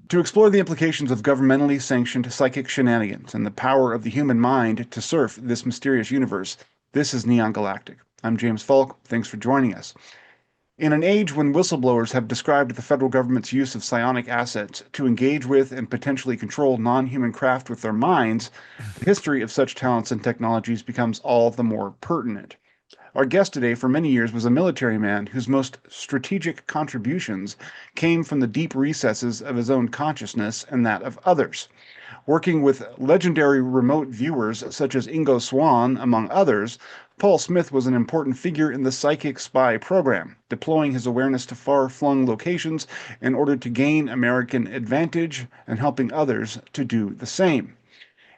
To explore the implications of governmentally sanctioned psychic shenanigans and the power of the human mind to surf this mysterious universe, this is Neon Galactic. I'm James Falk. Thanks for joining us. In an age when whistleblowers have described the federal government's use of psionic assets to engage with and potentially control non-human craft with their minds, the history of such talents and technologies becomes all the more pertinent. Our guest today for many years was a military man whose most strategic contributions came from the deep recesses of his own consciousness and that of others. Working with legendary remote viewers such as Ingo Swann, among others, Paul Smith was an important figure in the Psychic Spy program, deploying his awareness to far-flung locations in order to gain American advantage and helping others to do the same.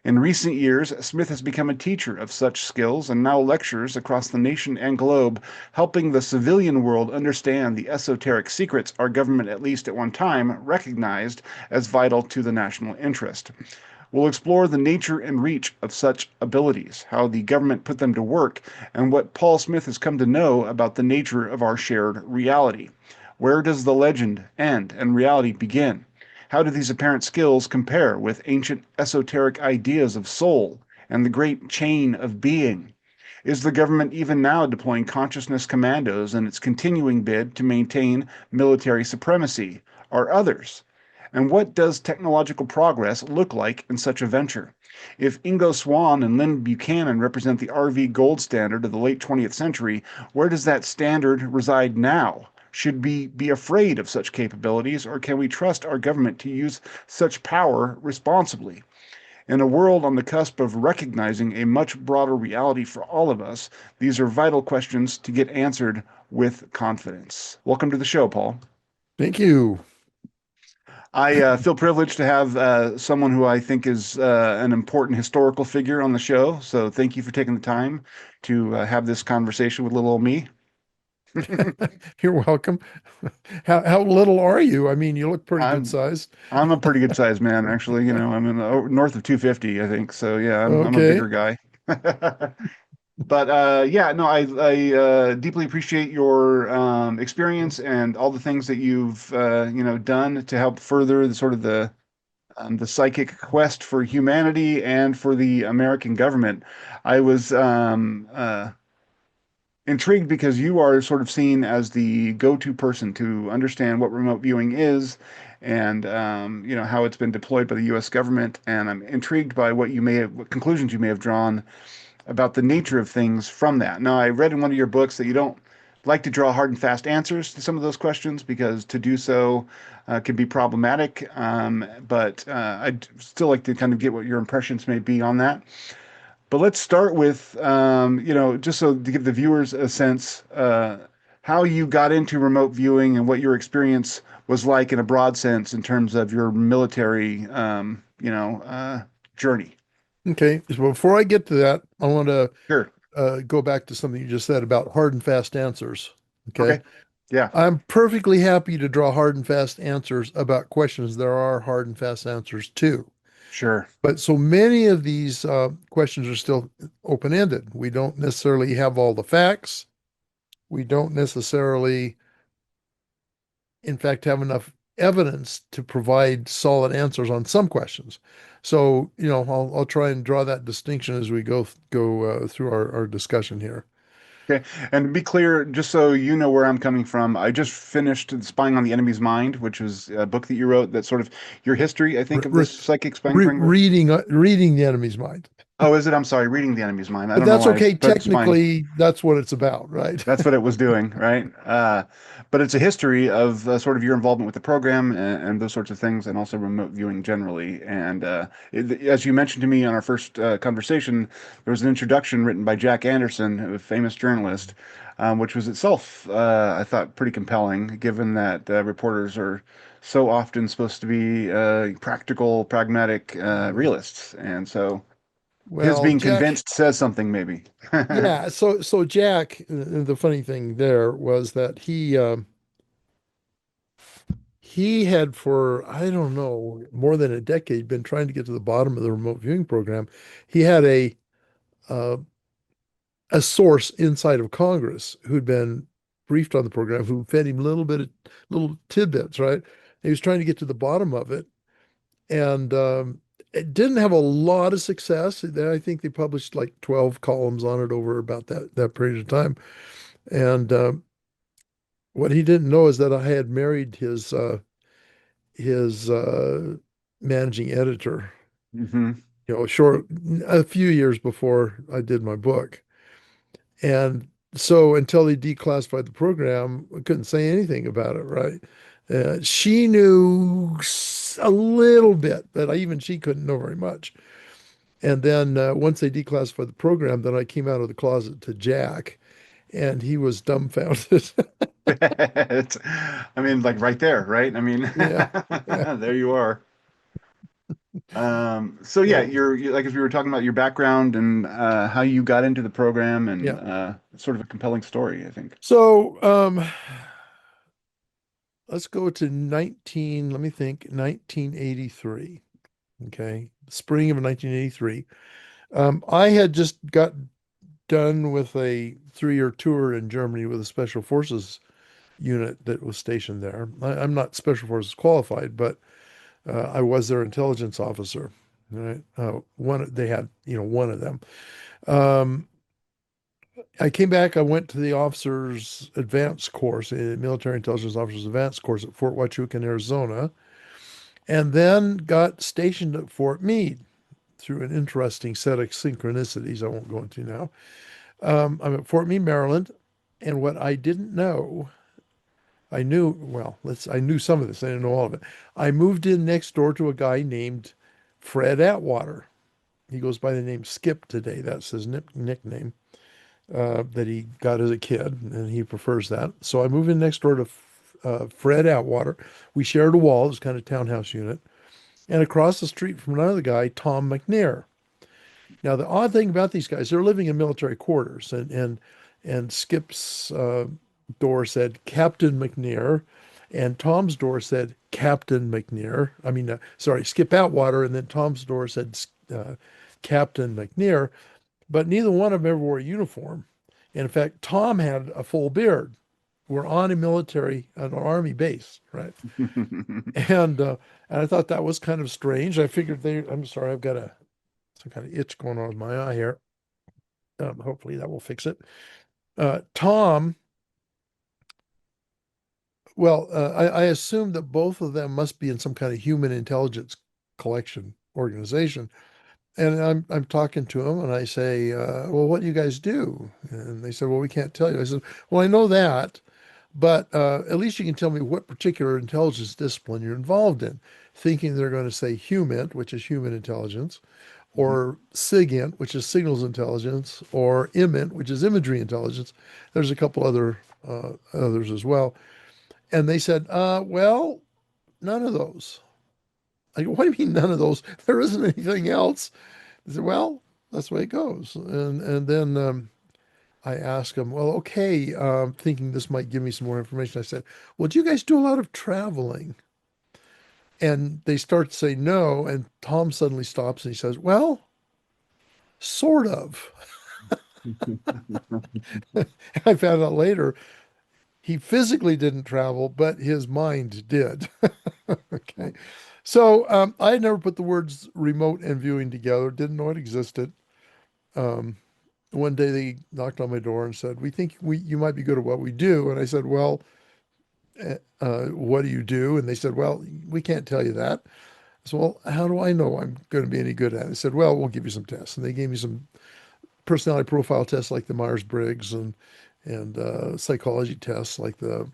In recent years, Smith has become a teacher of such skills and now lectures across the nation and globe, helping the civilian world understand the esoteric secrets our government, at least at one time, recognized as vital to the national interest. We'll explore the nature and reach of such abilities, how the government put them to work, and what Paul Smith has come to know about the nature of our shared reality. Where does the legend end and reality begin? How do these apparent skills compare with ancient esoteric ideas of soul and the great chain of being? Is the government even now deploying consciousness commandos in its continuing bid to maintain military supremacy? Are others? And what does technological progress look like in such a venture? If Ingo Swann and Lynn Buchanan represent the RV gold standard of the late 20th century, where does that standard reside now? Should we be afraid of such capabilities, or can we trust our government to use such power responsibly? In a world on the cusp of recognizing a much broader reality for all of us, these are vital questions to get answered with confidence. Welcome to the show, Paul. Thank you. I feel privileged to have someone who I think is an important historical figure on the show. So thank you for taking the time to have this conversation with little old me. You're welcome. How little are you? I mean, you look pretty good I'm sized. I'm a pretty good sized man, actually. I'm in north of 250, I think. So yeah, I'm a Okay. bigger guy. But yeah, no, I deeply appreciate your experience and all the things that you've done to help further the psychic quest for humanity and for the American government. I was intrigued because you are sort of seen as the go-to person to understand what remote viewing is and how it's been deployed by the U.S. government. And I'm intrigued by what conclusions you may have drawn about the nature of things from that. Now, I read in one of your books that you don't like to draw hard and fast answers to some of those questions because to do so can be problematic. But I'd still like to kind of get what your impressions may be on that. But let's start with, just so to give the viewers a sense, how you got into remote viewing and what your experience was like in a broad sense in terms of your military, journey. Okay. So before I get to that, I want to Sure. go back to something you just said about hard and fast answers. Okay. Okay. Yeah. I'm perfectly happy to draw hard and fast answers about questions. There are hard and fast answers too. Sure. But so many of these questions are still open-ended. We don't necessarily have all the facts. We don't necessarily in fact, have enough evidence to provide solid answers on some questions. So, I'll try and draw that distinction as we go through our discussion here. Okay. And to be clear, just so you know where I'm coming from, I just finished Spying on the Enemy's Mind, which was a book that you wrote that's sort of your history, I think, Re of re this psychic spying framework. reading the enemy's mind. Oh, is it? I'm sorry, Reading the Enemy's Mind. I But don't know that's why I okay. put spying. Technically, that's what it's about, right? That's what it was doing, right? But it's a history of sort of your involvement with the program and those sorts of things, and also remote viewing generally. And as you mentioned to me on our first conversation, there was an introduction written by Jack Anderson, a famous journalist, which was itself, I thought, pretty compelling, given that reporters are so often supposed to be practical, pragmatic realists. And so his Well, being Jack, convinced says something, maybe. yeah. So Jack, the funny thing there was that he had for, I don't know, more than a decade been trying to get to the bottom of the remote viewing program. He had uh, a source inside of Congress who'd been briefed on the program, who fed him little tidbits, right? He was trying to get to the bottom of it, And it didn't have a lot of success. I think they published like 12 columns on it over about that period of time. And what he didn't know is that I had married his managing editor, Hmm. a few years before I did my book. And so until he declassified the program, I couldn't say anything about it, right? She knew a little bit, but even she couldn't know very much. And then once they declassified the program, then I came out of the closet to Jack, and he was dumbfounded. I mean, like right there, right? I mean, Yeah, yeah, there you are. So yeah, yeah, you're like, as we were talking about your background and how you got into the program, and yeah. it's sort of a compelling story, I think. So let's go to 19, let me think, 1983. Okay, spring of 1983. I had just got done with a 3-year tour in Germany with a special forces unit that was stationed there. I'm not special forces qualified, but I was their intelligence officer. Right? One they had, one of them. Um, I came back. I went to the officers advanced course, military intelligence officers advanced course at Fort Huachuca in Arizona, and then got stationed at Fort Meade through an interesting set of synchronicities I won't go into now. I'm at Fort Meade, Maryland, and what I didn't know, I knew some of this. I didn't know all of it. I moved in next door to a guy named Fred Atwater. He goes by the name Skip today. That's his nickname that he got as a kid, and he prefers that. So I moved in next door to Fred Atwater. We shared a wall. It was kind of townhouse unit. And across the street from another guy, Tom McNair. Now, the odd thing about these guys, they're living in military quarters, and Skip's door said Captain McNair, and Tom's door said Captain McNair. I mean, sorry, Skip Atwater, and then Tom's door said Captain McNair. But neither one of them ever wore a uniform. And in fact, Tom had a full beard. We're on an army base, right? And and I thought that was kind of strange. I figured I'm sorry, I've got some kind of itch going on with my eye here. Hopefully that will fix it. Tom, well, I assume that both of them must be in some kind of human intelligence collection organization. And I'm talking to them and I say, well, what do you guys do? And they said, well, we can't tell you. I said, well, I know that, but at least you can tell me what particular intelligence discipline you're involved in. Thinking they're going to say HUMINT, which is human intelligence, or SIGINT, which is signals intelligence, or IMINT, which is imagery intelligence. There's a couple other others as well. And they said, well, none of those. I go, what do you mean none of those? There isn't anything else. They said, well, that's the way it goes. And then I asked him, well, okay, thinking this might give me some more information. I said, well, do you guys do a lot of traveling? And they start to say no. And Tom suddenly stops and he says, well, sort of. I found out later he physically didn't travel, but his mind did. Okay. So I had never put the words remote and viewing together, didn't know it existed. Um, one day they knocked on my door and said, "We think you might be good at what we do." And I said, "Well, what do you do?" And they said, "Well, we can't tell you that." I said, "Well, how do I know I'm going to be any good at it?" They said, "Well, we'll give you some tests." And they gave me some personality profile tests like the Myers-Briggs and psychology tests like the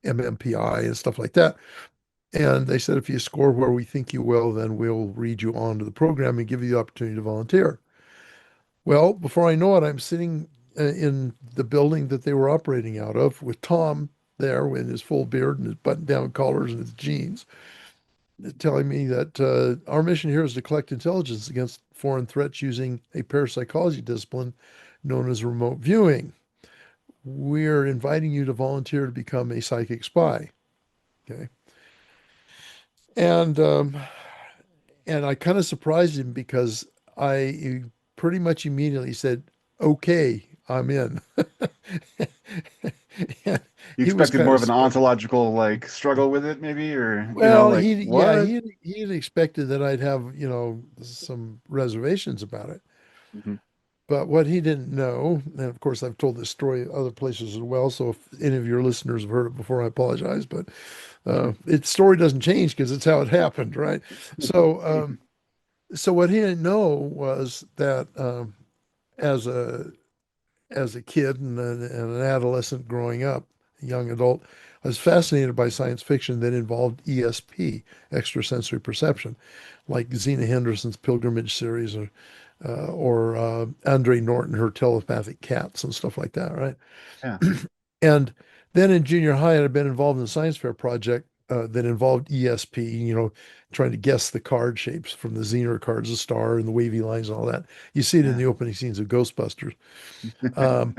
MMPI and stuff like that. And they said, if you score where we think you will, then we'll read you on to the program and give you the opportunity to volunteer. Well, before I know it, I'm sitting in the building that they were operating out of with Tom there with his full beard and his button-down collars and his jeans, telling me that our mission here is to collect intelligence against foreign threats using a parapsychology discipline known as remote viewing. We're inviting you to volunteer to become a psychic spy. Okay. And and I kind of surprised him because I pretty much immediately said, "Okay, I'm in." You he was expected kind more of of an surprised. ontological like struggle with it, maybe, or Well, like yeah, what? he had expected that I'd have, some reservations about it. Hmm. But what he didn't know, and of course I've told this story other places as well, so if any of your listeners have heard it before, I apologize, but its story doesn't change because it's how it happened, right? So, so what he didn't know was that as a as a kid and an adolescent growing up, a young adult, I was fascinated by science fiction that involved ESP, extrasensory perception, like Zena Henderson's Pilgrimage series or Andre Norton, her telepathic cats and stuff like that, right? Yeah. And then in junior high, I'd been involved in a science fair project that involved ESP, trying to guess the card shapes from the Zener cards, the star and the wavy lines and all that. You see it in Yeah. the opening scenes of Ghostbusters. Um,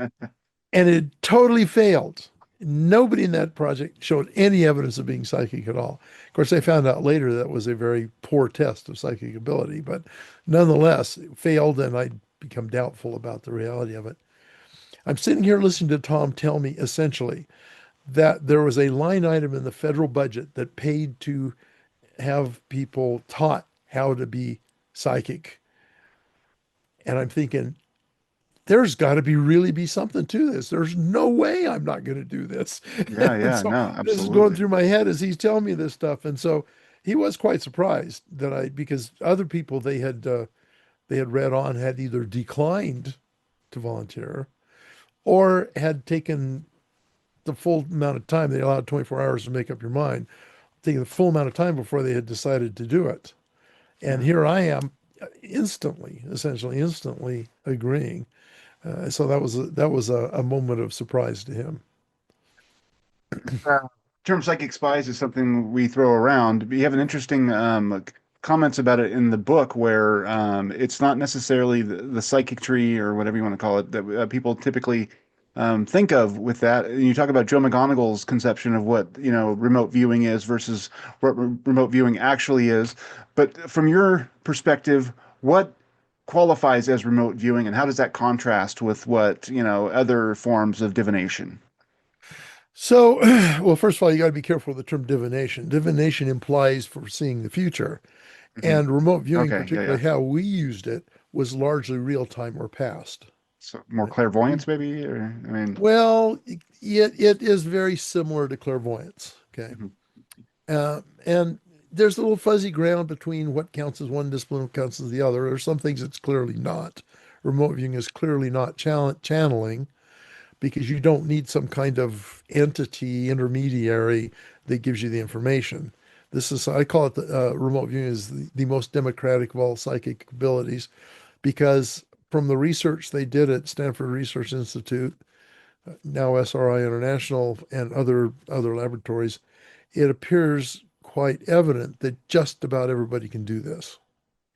and it totally failed. Nobody in that project showed any evidence of being psychic at all. Of course, I found out later that was a very poor test of psychic ability, but nonetheless, it failed, and I'd become doubtful about the reality of it. I'm sitting here listening to Tom tell me essentially that there was a line item in the federal budget that paid to have people taught how to be psychic. And I'm thinking, there's got to be really be something to this. There's no way I'm not going to do this. Yeah, And yeah, so no, this is going absolutely. through my head as he's telling me this stuff. And so he was quite surprised that because other people they had read on had either declined to volunteer or had taken the full amount of time. They allowed 24 hours to make up your mind, taking the full amount of time before they had decided to do it. And Yeah. here I am essentially instantly agreeing. So that was a moment of surprise to him. Term psychic spies is something we throw around, but you have an interesting comments about it in the book where it's not necessarily the psychic tree or whatever you want to call it that people typically think of with that. And you talk about Joe McGonigal's conception of what, remote viewing is versus what remote viewing actually is. But from your perspective, what qualifies as remote viewing and how does that contrast with what, other forms of divination? So, well, first of all, you got to be careful with the term divination. Divination implies foreseeing the future, Hmm. and remote viewing, Okay, yeah, yeah. particularly how we used it, was largely real time or past. So more Right? We clairvoyance, maybe, or I mean, Well, it is very similar to clairvoyance. Okay. mhm, And there's a little fuzzy ground between what counts as one discipline and what counts as the other. There's some things it's clearly not. Remote viewing is clearly not channeling because you don't need some kind of entity intermediary that gives you the information. I call it remote viewing is the most democratic of all psychic abilities because from the research they did at Stanford Research Institute, now SRI International, and other laboratories, it appears quite evident that just about everybody can do this.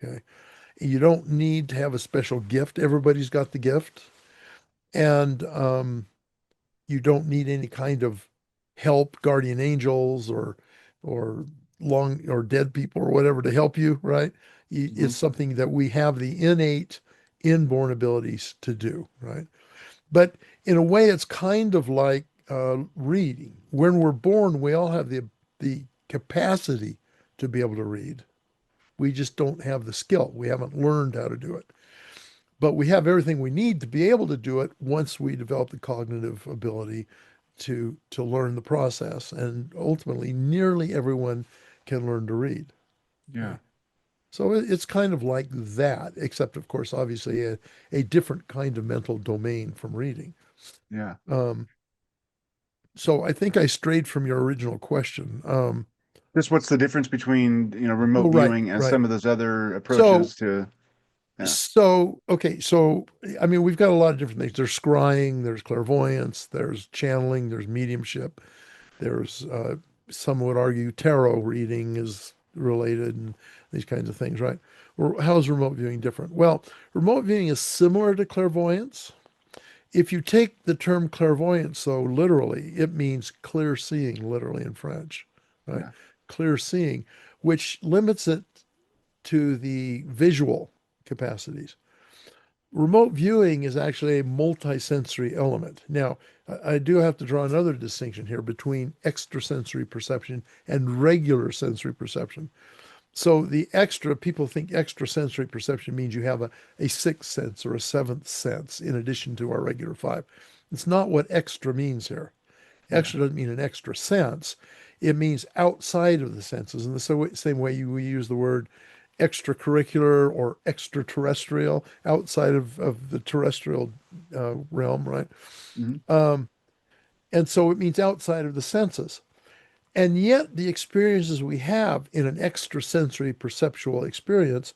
Okay. You don't need to have a special gift. Everybody's got the gift. And you don't need any kind of help, guardian angels or long or dead people or whatever to help you, right? mhm, It's something that we have the innate inborn abilities to do, right? But in a way, it's kind of like reading. When we're born, we all have the capacity to be able to read. We just don't have the skill. We haven't learned how to do it. But we have everything we need to be able to do it once we develop the cognitive ability to learn the process. And ultimately, nearly everyone can learn to read. yeah, Okay. So it's kind of like that, except of course, obviously a different kind of mental domain from reading. yeah. Um, So I think I strayed from your original question. Just what's the difference between, remote Oh, right, viewing and right. some of those other So, approaches to, yeah, okay. So, I mean, we've got a lot of different things. There's scrying, there's clairvoyance, there's channeling, there's mediumship, there's, some would argue tarot reading is related and these kinds of things, right? Or how's remote viewing different? Well, remote viewing is similar to clairvoyance. If you take the term clairvoyance, though, literally, it means clear seeing, literally in French, right? yeah, Clear seeing, which limits it to the visual capacities. Remote viewing is actually a multisensory element. Now, I do have to draw another distinction here between extrasensory perception and regular sensory perception. So the extra, people think extrasensory perception means you have a sixth sense or a seventh sense in addition to our regular five. It's not what extra means here. Yeah. Extra doesn't mean an extra sense. It means outside of the senses. In the same way we use the word extracurricular or extraterrestrial, outside of the terrestrial realm, right? Mhm. And so it means outside of the senses. And yet, the experiences we have in an extrasensory perceptual experience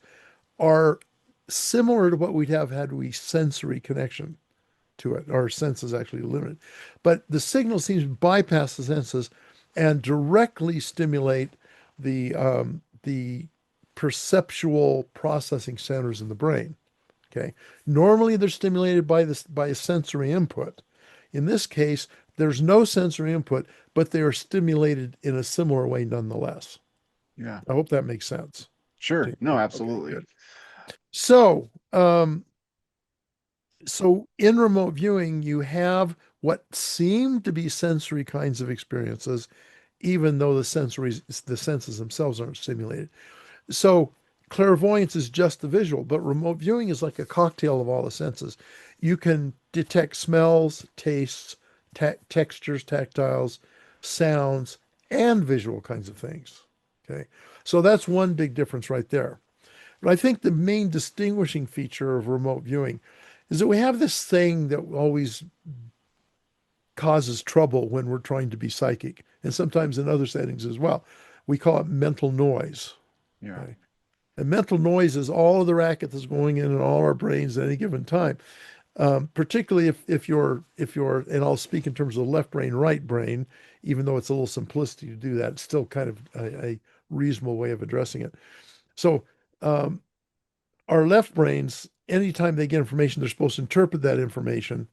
are similar to what we'd have had we sensory connection to it. Our senses actually limited. But the signal seems to bypass the senses and directly stimulate the perceptual processing centers in the brain. Okay. Normally they're stimulated by a sensory input. In this case, there's no sensory input, but they are stimulated in a similar way nonetheless. Yeah. I hope that makes sense to Sure. No, you. Okay, absolutely. good. So, so in remote viewing, you have what seem to be sensory kinds of experiences, even though the senses themselves aren't stimulated. So clairvoyance is just the visual, but remote viewing is like a cocktail of all the senses. You can detect smells, tastes, textures, tactiles, sounds, and visual kinds of things. Okay. So that's one big difference right there. But I think the main distinguishing feature of remote viewing is that we have this thing that always causes trouble when we're trying to be psychic, and sometimes in other settings as well. We call it mental noise. Yeah. Okay. And mental noise is all of the racket that's going in all our brains at any given time. Particularly if you're, and I'll speak in terms of left brain, right brain, even though it's a little simplistic to do that, it's still kind of a reasonable way of addressing it. So um, our left brains, anytime they get information, they're supposed to interpret that information,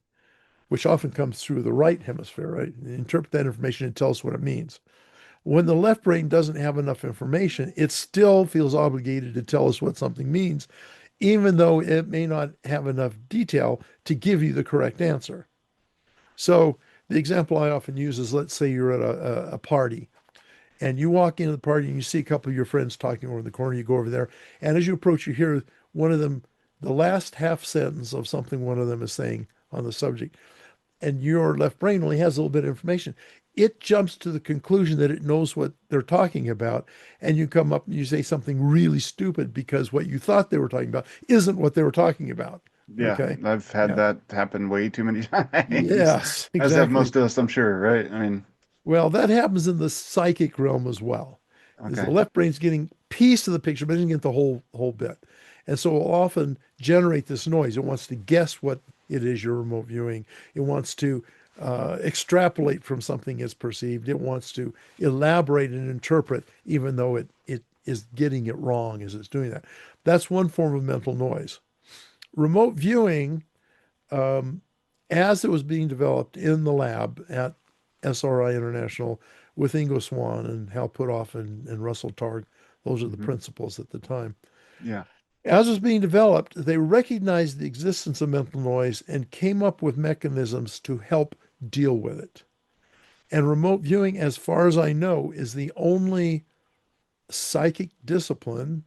which often comes through the right hemisphere, right? They interpret that information and tell us what it means. When the left brain doesn't have enough information, it still feels obligated to tell us what something means, even though it may not have enough detail to give you the correct answer. So the example I often use is, let's say you're at a party and you walk into the party and you see a couple of your friends talking over in the corner. You go over there, and as you approach, you hear one of them, the last half sentence of something one of them is saying on the subject, and your left brain only has a little bit of information. It jumps to the conclusion that it knows what they're talking about, and you come up and you say something really stupid because what you thought they were talking about isn't what they were talking about. Yeah. Okay. I've had Yeah. that happen way too many times, Yes, as have exactly. most of us, I'm sure, right? I mean, Well, that happens in the psychic realm as well. Is the okay. left brain's getting piece of the picture, but it doesn't get the whole bit. And so it will often generate this noise. It wants to guess what it is you're remote viewing. It wants to extrapolate from something it's perceived. It wants to elaborate and interpret, even though it is getting it wrong as it's doing that. That's one form of mental noise. Remote viewing, um, as it was being developed in the lab at SRI International with Ingo Swann and Hal Puthoff and Russell Targ, those are the Hmm. principals at the time. Yeah. As it was being developed, they recognized the existence of mental noise and came up with mechanisms to help deal with it. And remote viewing, as far as I know, is the only psychic discipline,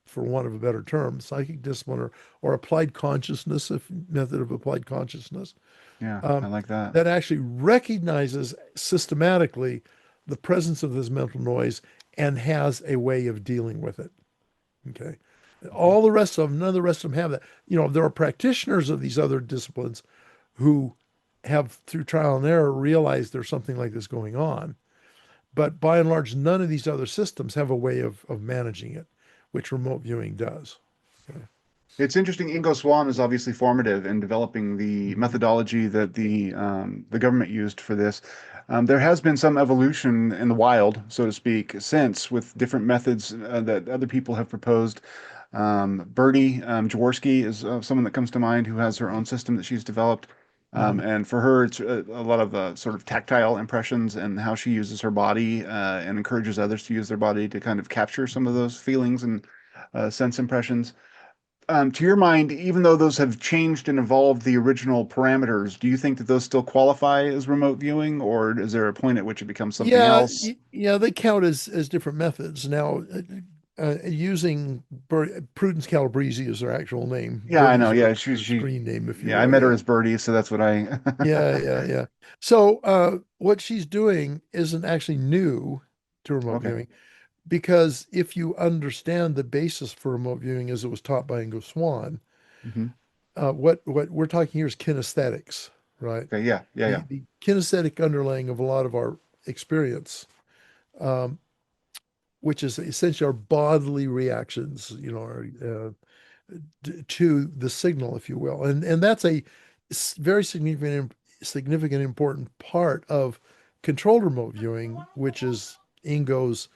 for want of a better term, psychic discipline or applied consciousness, if method of applied consciousness, Yeah. I um, like that. that actually recognizes systematically the presence of this mental noise and has a way of dealing with it. Okay. Mhm. All the rest of them, none of the rest of them have that. You know, there are practitioners of these other disciplines who have, through trial and error, realized there's something like this going on. But by and large, none of these other systems have a way of managing it, which remote viewing does. Okay. It's interesting. Ingo Swann is obviously formative in developing the Mhm. methodology that the government used for this. There has been some evolution in the wild, so to speak, since with different methods that other people have proposed. Bertie Jaworski is someone that comes to mind who has her own system that she's developed. Mhm. And for her, it's a lot of sort of tactile impressions and how she uses her body and encourages others to use their body to kind of capture some of those feelings and sense impressions. To your mind, even though those have changed and evolved the original parameters, do you think that those still qualify as remote viewing, or is there a point at which it becomes something Yeah, else? yeah, they count as different methods. Now, using Prudence Calabrese is her actual name. Yeah, I know. Birdie's Yeah, her screen name, if you yeah, I will. met her Yeah. as Birdie, so that's what I. Yeah, yeah, yeah. So, what she's doing isn't actually new to remote Okay. viewing because if you understand the basis for remote viewing as it was taught by Ingo Swann, Hmm. what we're talking here is kinesthetics, right? Okay. Yeah. Yeah. Yeah. The kinesthetic underlying of a lot of our experience, um, which is essentially our bodily reactions, to the signal, if you will, and that's a very significant, important part of controlled remote viewing, which is Ingo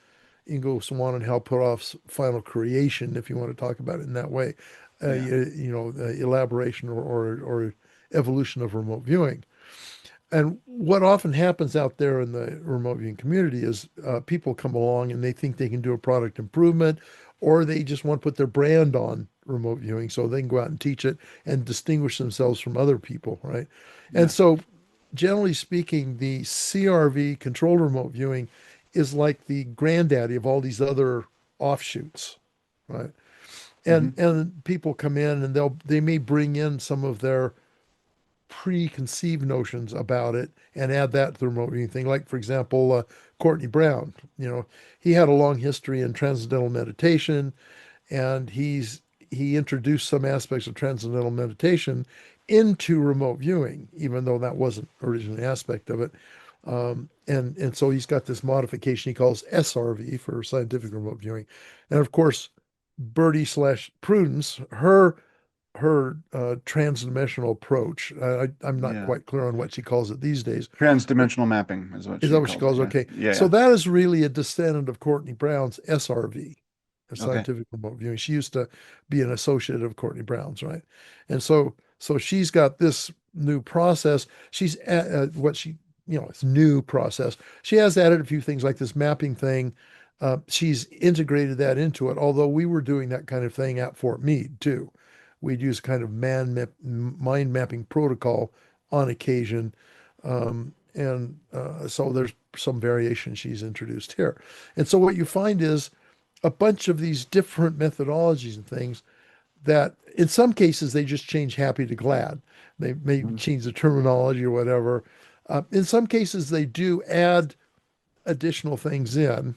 Swann and Hal Puthoff's final creation, if you want to talk about it in that way, Yeah. elaboration or evolution of remote viewing. And what often happens out there in the remote viewing community is people come along and they think they can do a product improvement, or they just want to put their brand on remote viewing so they can go out and teach it and distinguish themselves from other people, right? And Yeah. so, generally speaking, the CRV controlled remote viewing is like the granddaddy of all these other offshoots, right? Hmm. And people come in and they may bring in some of their preconceived notions about it and add that to the remote viewing thing. Like, for example, Courtney Brown, he had a long history in transcendental meditation, and he introduced some aspects of transcendental meditation into remote viewing, even though that wasn't originally an aspect of it. And so he's got this modification he calls SRV for scientific remote viewing. And of course, Birdie slash Prudence, her transdimensional approach. I'm not Yeah. quite clear on what she calls it these days. Transdimensional mapping is what Is she that what she calls it. calls it? Yeah. Okay. Yeah. So Yeah. that is really a descendant of Courtney Brown's SRV, a Okay. scientific remote viewing. She used to be an associate of Courtney Brown's, right? And so she's got this new process. She's what she, it's new process. She has added a few things like this mapping thing. She's integrated that into it, although we were doing that kind of thing at Fort Meade too. We'd use kind of mind mapping protocol on occasion. And so there's some variation she's introduced here. And so what you find is a bunch of these different methodologies and things that in some cases they just change happy to glad. They may Mhm. change the terminology or whatever. In some cases, they do add additional things in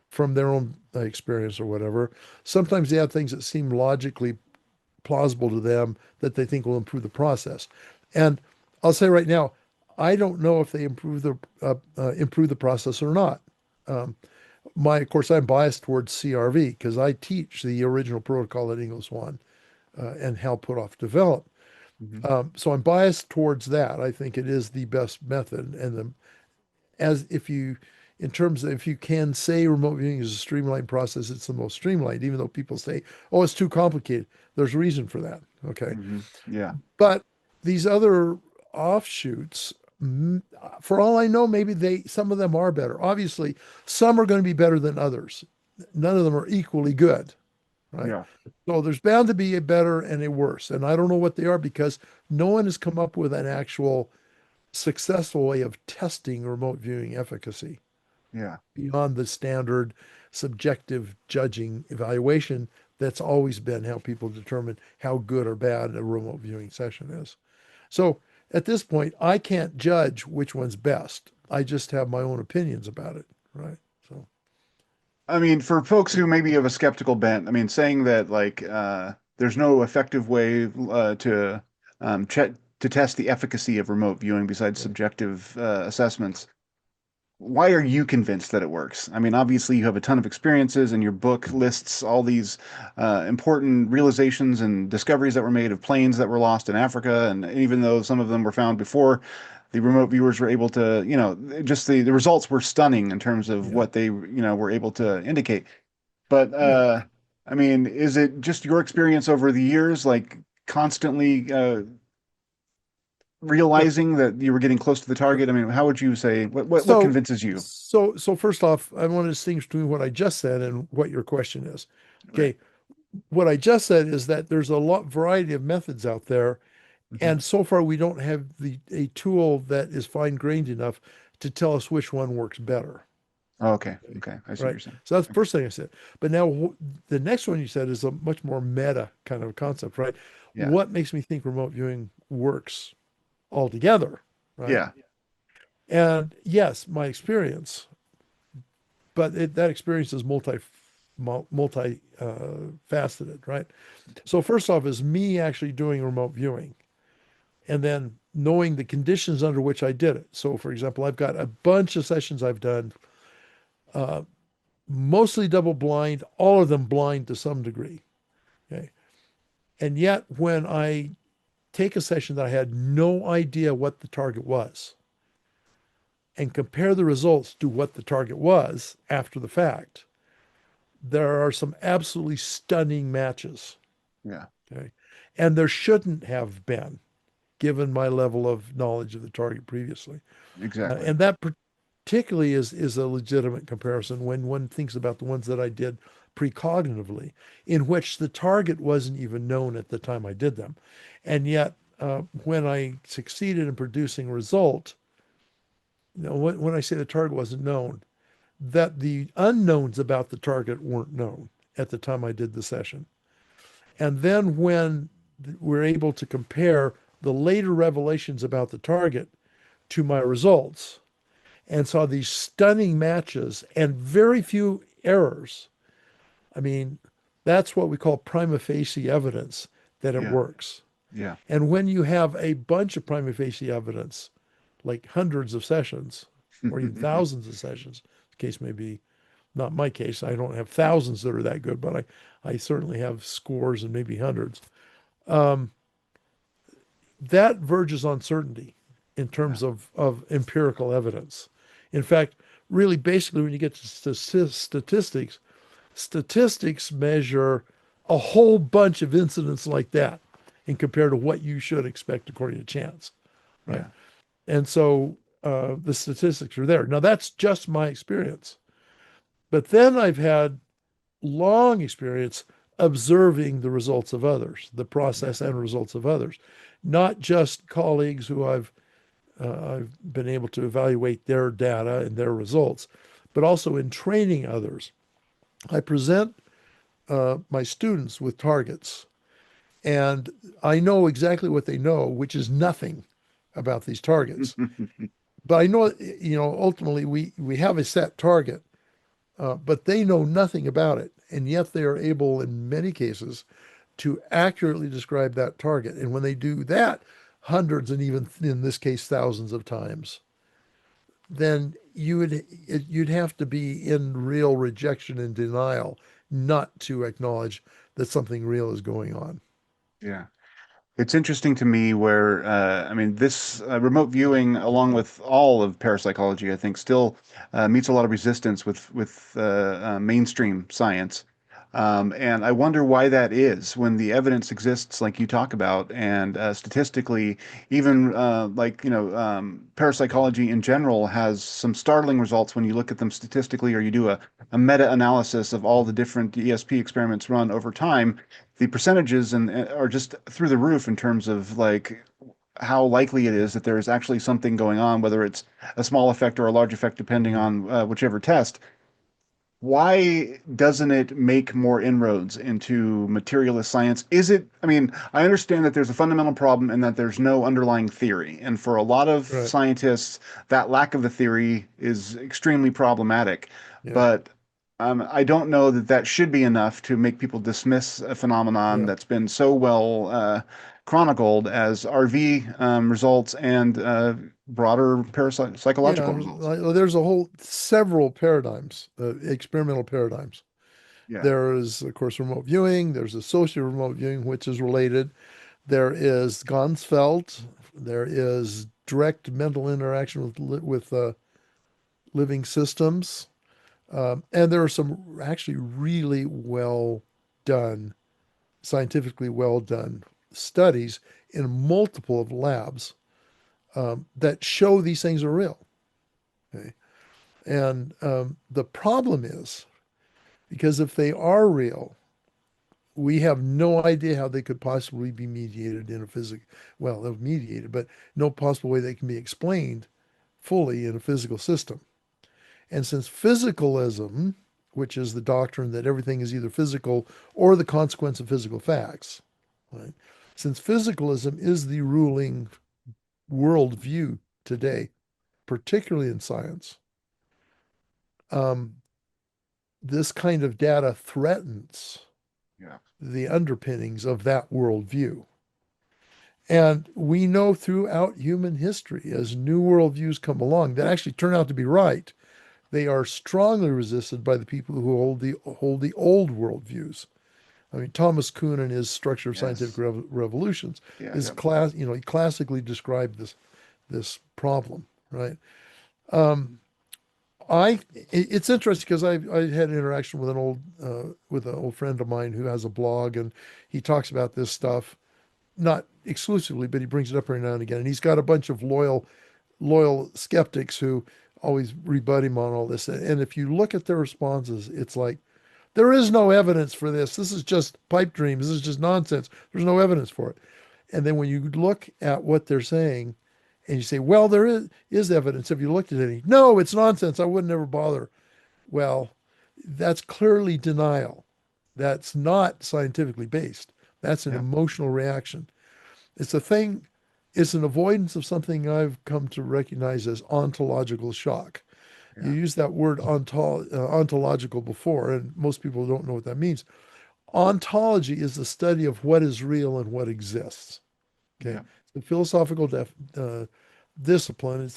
from their own experience or whatever. Sometimes they add things that seem logically plausible to them that they think will improve the process. And I'll say right now, I don't know if they improve the process or not. Um, of course, I'm biased towards CRV because I teach the original protocol that Ingo Swann and Hal Puthoff developed. Mhm. So I'm biased towards that. I think it is the best method, and as if you, in terms of if you can say remote viewing is a streamlined process, it's the most streamlined. Even though people say, "Oh, it's too complicated," there's reason for that. Okay, Yeah. but these other offshoots, for all I know, maybe some of them are better. Obviously, some are going to be better than others. None of them are equally good, right? Yeah. So there's bound to be a better and a worse, and I don't know what they are because no one has come up with an actual successful way of testing remote viewing efficacy Yeah. beyond the standard subjective judging evaluation that's always been how people determine how good or bad a remote viewing session is. So at this point, I can't judge which one's best. I just have my own opinions about it, right? So I mean, for folks who maybe have a skeptical bent, I mean, saying that like there's no effective way check to test the efficacy of remote viewing besides yeah, subjective assessments. Why are you convinced that it works? I mean, obviously you have a ton of experiences, and your book lists all these important realizations and discoveries that were made of planes that were lost in Africa, and even though some of them were found before the remote viewers were able to, just the results were stunning in terms of yeah, what they, were able to indicate. But yeah. I mean, is it just your experience over the years, like constantly Yep. realizing that you were getting close to the Sure. target? I mean, how would you say what So, convinces you? so first off, I want to distinguish between what I just said and what your question is. Right. Okay, what I just said is that there's a lot variety of methods out there, Hmm. and so far we don't have a tool that is fine-grained enough to tell us which one works better. Oh, okay. Okay. I see what Right. you're saying. So that's the Okay. first thing I said. But now the next one you said is a much more meta kind of concept, right? Yeah. What makes me think remote viewing works altogether, right? Yeah. And yes, my experience, but that experience is multi faceted, right? So first off is me actually doing remote viewing and then knowing the conditions under which I did it. So for example, I've got a bunch of sessions I've done, uh, mostly double blind, all of them blind to some degree. Okay. And yet when I take a session that I had no idea what the target was and compare the results to what the target was after the fact, there are some absolutely stunning matches. Yeah. Okay. And there shouldn't have been, given my level of knowledge of the target previously. Exactly. And that particularly is a legitimate comparison when one thinks about the ones that I did precognitively, in which the target wasn't even known at the time I did them. And yet, when I succeeded in producing a result, when I say the target wasn't known, that the unknowns about the target weren't known at the time I did the session. And then when we're able to compare the later revelations about the target to my results and saw these stunning matches and very few errors. I mean, that's what we call prima facie evidence that it Yeah. works. Yeah. And when you have a bunch of prima facie evidence, like hundreds of sessions or even thousands of sessions, the case may be not my case. I don't have thousands that are that good, but I certainly have scores and maybe hundreds. Um, that verges on certainty in Yeah. terms of empirical evidence. In fact, really basically when you get to statistics, statistics measure a whole bunch of incidents like that and compare to what you should expect according to chance, right? Yeah. And so the statistics are there. Now that's just my experience. But then I've had long experience observing the results of others, the Yeah. process and results of others, not just colleagues who I've been able to evaluate their data and their results, but also in training others. I present my students with targets, and I know exactly what they know, which is nothing about these targets. But I know, ultimately we have a set target, but they know nothing about it, and yet they are able, in many cases, to accurately describe that target. And when they do that hundreds and even in this case thousands of times, then you'd have to be in real rejection and denial not to acknowledge that something real is going on. Yeah. It's interesting to me where, I mean, this remote viewing, along with all of parapsychology, I think, still meets a lot of resistance with mainstream science. And I wonder why that is when the evidence exists, like you talk about, and statistically, even parapsychology in general has some startling results when you look at them statistically, or you do a meta-analysis of all the different ESP experiments run over time. The percentages are just through the roof in terms of like how likely it is that there is actually something going on, whether it's a small effect or a large effect, depending Mhm. on whichever test. Why doesn't it make more inroads into materialist science? Is it, I mean, I understand that there's a fundamental problem and that there's no underlying theory. And for a lot of Right. scientists, that lack of a theory is extremely problematic. Yeah. But I don't know that that should be enough to make people dismiss a phenomenon Yeah. that's been so well chronicled as RV results and broader Yeah. parapsychological results. There's a whole several paradigms, experimental paradigms. Yeah. There is, of course, remote viewing. There's associated remote viewing, which is related. There is Ganzfeld. There is direct mental interaction with living systems. And there are some actually really well done, scientifically well done studies in multiple of labs that show these things are real. Okay? And the problem is because if they are real, we have no idea how they could possibly be mediated in a physical, well, they're mediated, but no possible way they can be explained fully in a physical system. And since physicalism, which is the doctrine that everything is either physical or the consequence of physical facts, right? Since physicalism is the ruling worldview today, particularly in science, um, this kind of data threatens Yeah. the underpinnings of that worldview. And we know throughout human history, as new worldviews come along that actually turn out to be right, they are strongly resisted by the people who hold the old worldviews. I mean, Thomas Kuhn in his Structure of Scientific Yes. Revolutions Yeah. is Yeah. he classically described this problem, right? Um, it's interesting because I had an interaction with an old friend of mine who has a blog, and he talks about this stuff, not exclusively, but he brings it up every now and again. And he's got a bunch of loyal skeptics who always rebut him on all this. And if you look at their responses, it's like, there is no evidence for this. This is just pipe dreams. This is just nonsense. There's no evidence for it. And then when you look at what they're saying and you say, well, there is evidence. Have you looked at any? No, it's nonsense. I would never bother. Well, that's clearly denial. That's not scientifically based. That's an Yeah. emotional reaction. It's a thing, it's an avoidance of something I've come to recognize as ontological shock. You Yeah. used that word ontological before, and most people don't know what that means. Ontology is the study of what is real and what exists. Okay. Yeah. The philosophical discipline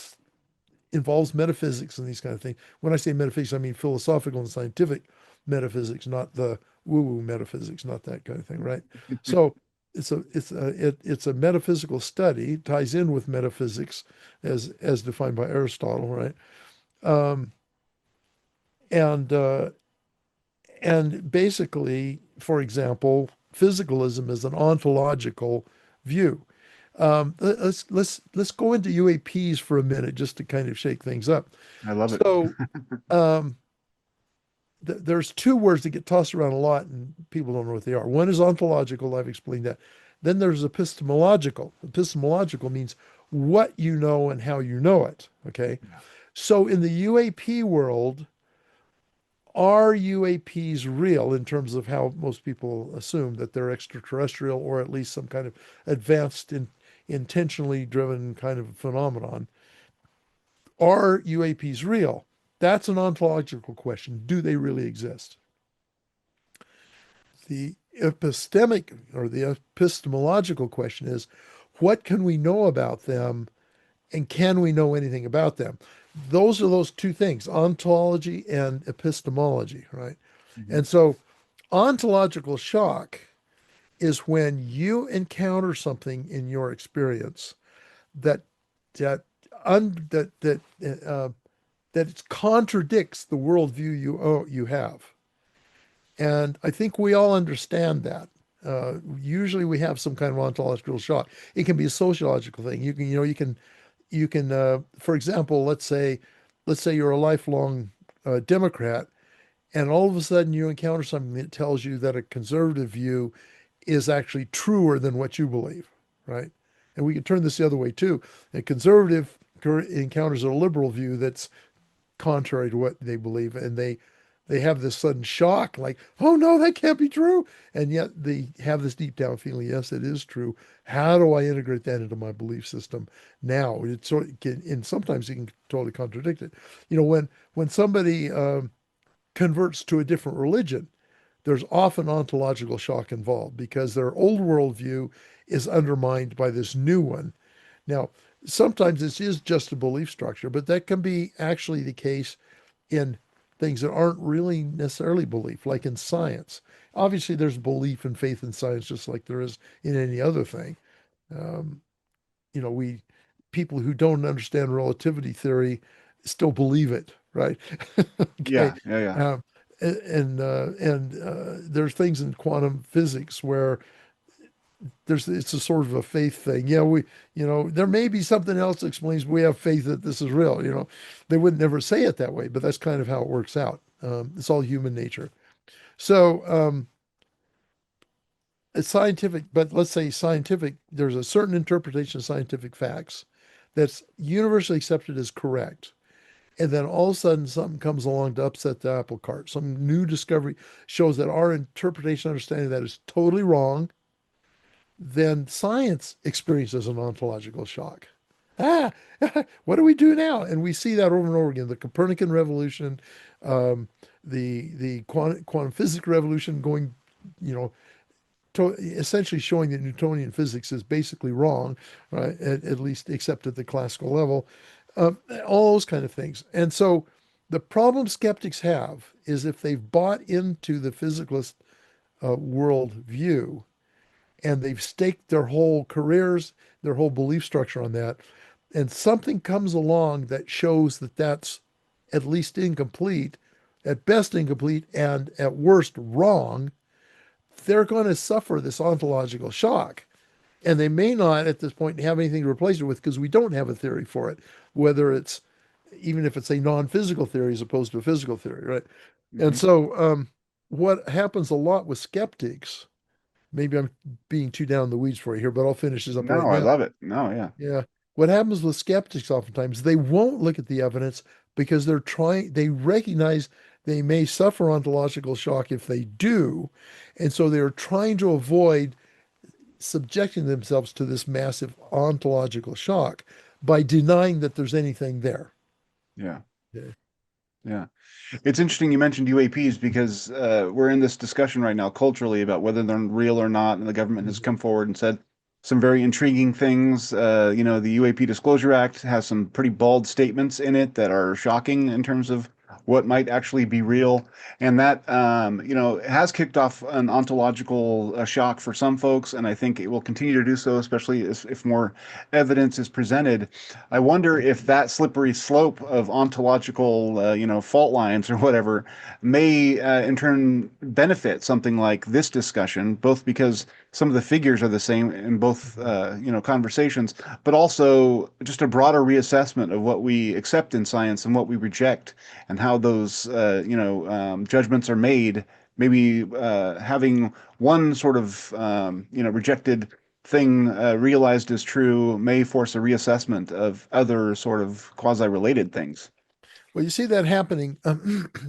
involves metaphysics and these kind of things. When I say metaphysics, I mean philosophical and scientific metaphysics, not the woo-woo metaphysics, not that kind of thing, right? So it's a metaphysical study, ties in with metaphysics as defined by Aristotle, right? Um, and uh, and basically, for example, physicalism is an ontological view. Let's go into UAPs for a minute just to kind of shake things up. I love it. So um, there's two words that get tossed around a lot, and people don't know what they are. One is ontological. I've explained that. Then there's epistemological. Epistemological means what you know and how you know it. Okay. Yeah. So in the UAP world, are UAPs real in terms of how most people assume that they're extraterrestrial or at least some kind of advanced, intentionally driven kind of phenomenon? Are UAPs real? That's an ontological question. Do they really exist? The epistemic or the epistemological question is, what can we know about them and can we know anything about them? Those are those two things, ontology and epistemology, right? Mhm. And so ontological shock is when you encounter something in your experience that that uh, that it contradicts the worldview you have. And I think we all understand that. Usually we have some kind of ontological shock. It can be a sociological thing. You can, for example, let's say you're a lifelong Democrat, and all of a sudden you encounter something that tells you that a conservative view is actually truer than what you believe, right? And we can turn this the other way too. A conservative encounters a liberal view that's contrary to what they believe, and they have this sudden shock, like, oh no, that can't be true. And yet they have this deep down feeling, yes, it is true. How do I integrate that into my belief system now? And sometimes you can totally contradict it. When somebody converts to a different religion, there's often ontological shock involved because their old worldview is undermined by this new one. Now, sometimes this is just a belief structure, but that can be actually the case in things that aren't really necessarily belief, like in science. Obviously, there's belief and faith in science, just like there is in any other thing. Um, we people who don't understand relativity theory still believe it, right? Okay. Yeah. Yeah. Yeah. Um, there's things in quantum physics where it's a sort of a faith thing. Yeah, there may be something else that explains we have faith that this is real. They would never say it that way, but that's kind of how it works out. It's all human nature. So it's scientific, but let's say scientific, there's a certain interpretation of scientific facts that's universally accepted as correct. And then all of a sudden something comes along to upset the apple cart. Some new discovery shows that our interpretation, understanding of that is totally wrong. Then science experiences an ontological shock. Ah, what do we do now? And we see that over and over again. The Copernican revolution, the quantum physics revolution going, you know, essentially showing that Newtonian physics is basically wrong, right? At least except at the classical level, all those kind of things. And so the problem skeptics have is if they've bought into the physicalist world view and they've staked their whole careers, their whole belief structure on that, and something comes along that shows that that's at least incomplete, at best incomplete, and at worst wrong, they're going to suffer this ontological shock. And they may not at this point have anything to replace it with because we don't have a theory for it, whether it's even if it's a non-physical theory as opposed to a physical theory, right? And Hmm. so what happens a lot with skeptics, maybe I'm being too down in the weeds for you here, but I'll finish this up right No, I now. love it. No, yeah, Yeah. What happens with skeptics oftentimes, they won't look at the evidence because they recognize they may suffer ontological shock if they do. And so they're trying to avoid subjecting themselves to this massive ontological shock by denying that there's anything there. yeah, Yeah. yeah. It's interesting you mentioned UAPs because we're in this discussion right now culturally about whether they're real or not, and the government has Mhm. come forward and said some very intriguing things. The UAP Disclosure Act has some pretty bald statements in it that are shocking in terms of what might actually be real, and that has kicked off an ontological shock for some folks, and I think it will continue to do so, especially if more evidence is presented. I wonder if that slippery slope of ontological, fault lines or whatever may, in turn, benefit something like this discussion, both because some of the figures are the same in both, conversations, but also just a broader reassessment of what we accept in science and what we reject, and how those, judgments are made. Maybe having one sort of, rejected thing realized as true may force a reassessment of other sort of quasi-related things. Well, you see that happening.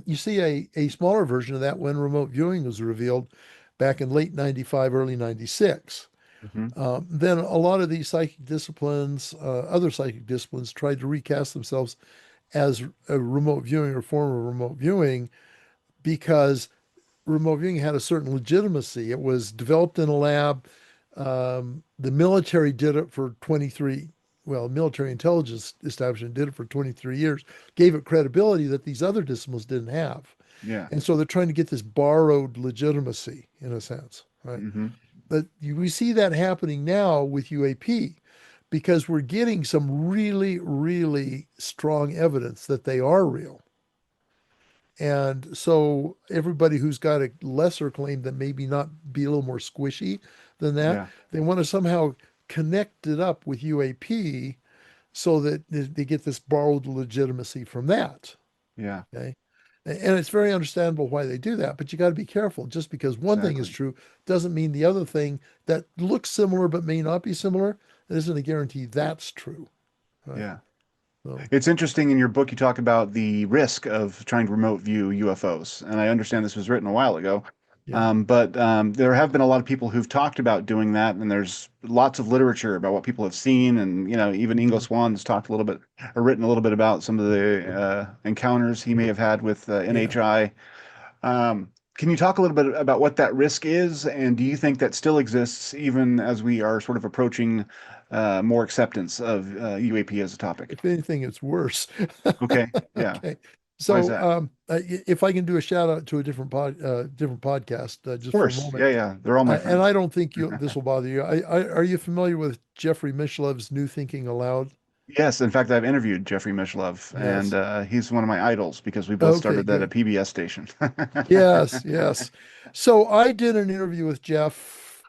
You see a smaller version of that when remote viewing was revealed back in late 95, early 96. Hmm. Then a lot of these psychic disciplines, other psychic disciplines, tried to recast themselves as a remote viewing or form of remote viewing because remote viewing had a certain legitimacy. It was developed in a lab. The military did it for 23, well, military intelligence establishment did it for 23 years, gave it credibility that these other disciplines didn't have. Yeah. And so they're trying to get this borrowed legitimacy in a sense, right? Hmm. But we see that happening now with UAP because we're getting some really, really strong evidence that they are real. And so everybody who's got a lesser claim that maybe not be a little more squishy than that, Yeah. they want to somehow connect it up with UAP so that they get this borrowed legitimacy from that. Yeah. Okay. And it's very understandable why they do that, but you got to be careful. Just because one thing is Exactly. true doesn't mean the other thing that looks similar but may not be similar. It isn't a guarantee that's true. Right. Yeah. So, It's interesting in your book you talk about the risk of trying to remote view UFOs, and I understand this was written a while ago. yeah. But there have been a lot of people who've talked about doing that, and there's lots of literature about what people have seen, and even Ingo Mhm. Swann has talked a little bit, or written a little bit about some of the encounters he may have had with Yeah. NHI. Can you talk a little bit about what that risk is, and do you think that still exists even as we are sort of approaching more acceptance of UAP as a topic? If anything, it's worse. Okay, yeah. Okay. Why is So, that? Of if I can do a shout out to a different podcast, just for a course, moment, yeah, yeah. They're all my and friends. I don't think this will bother you. Are you familiar with Jeffrey Mishlev's New Thinking Aloud? Yes, in fact, I've interviewed Jeffrey Mishlove, and Yes. he's one of my idols because we both Okay, started that at good. PBS station. Yes, yes. So I did an interview with Jeff.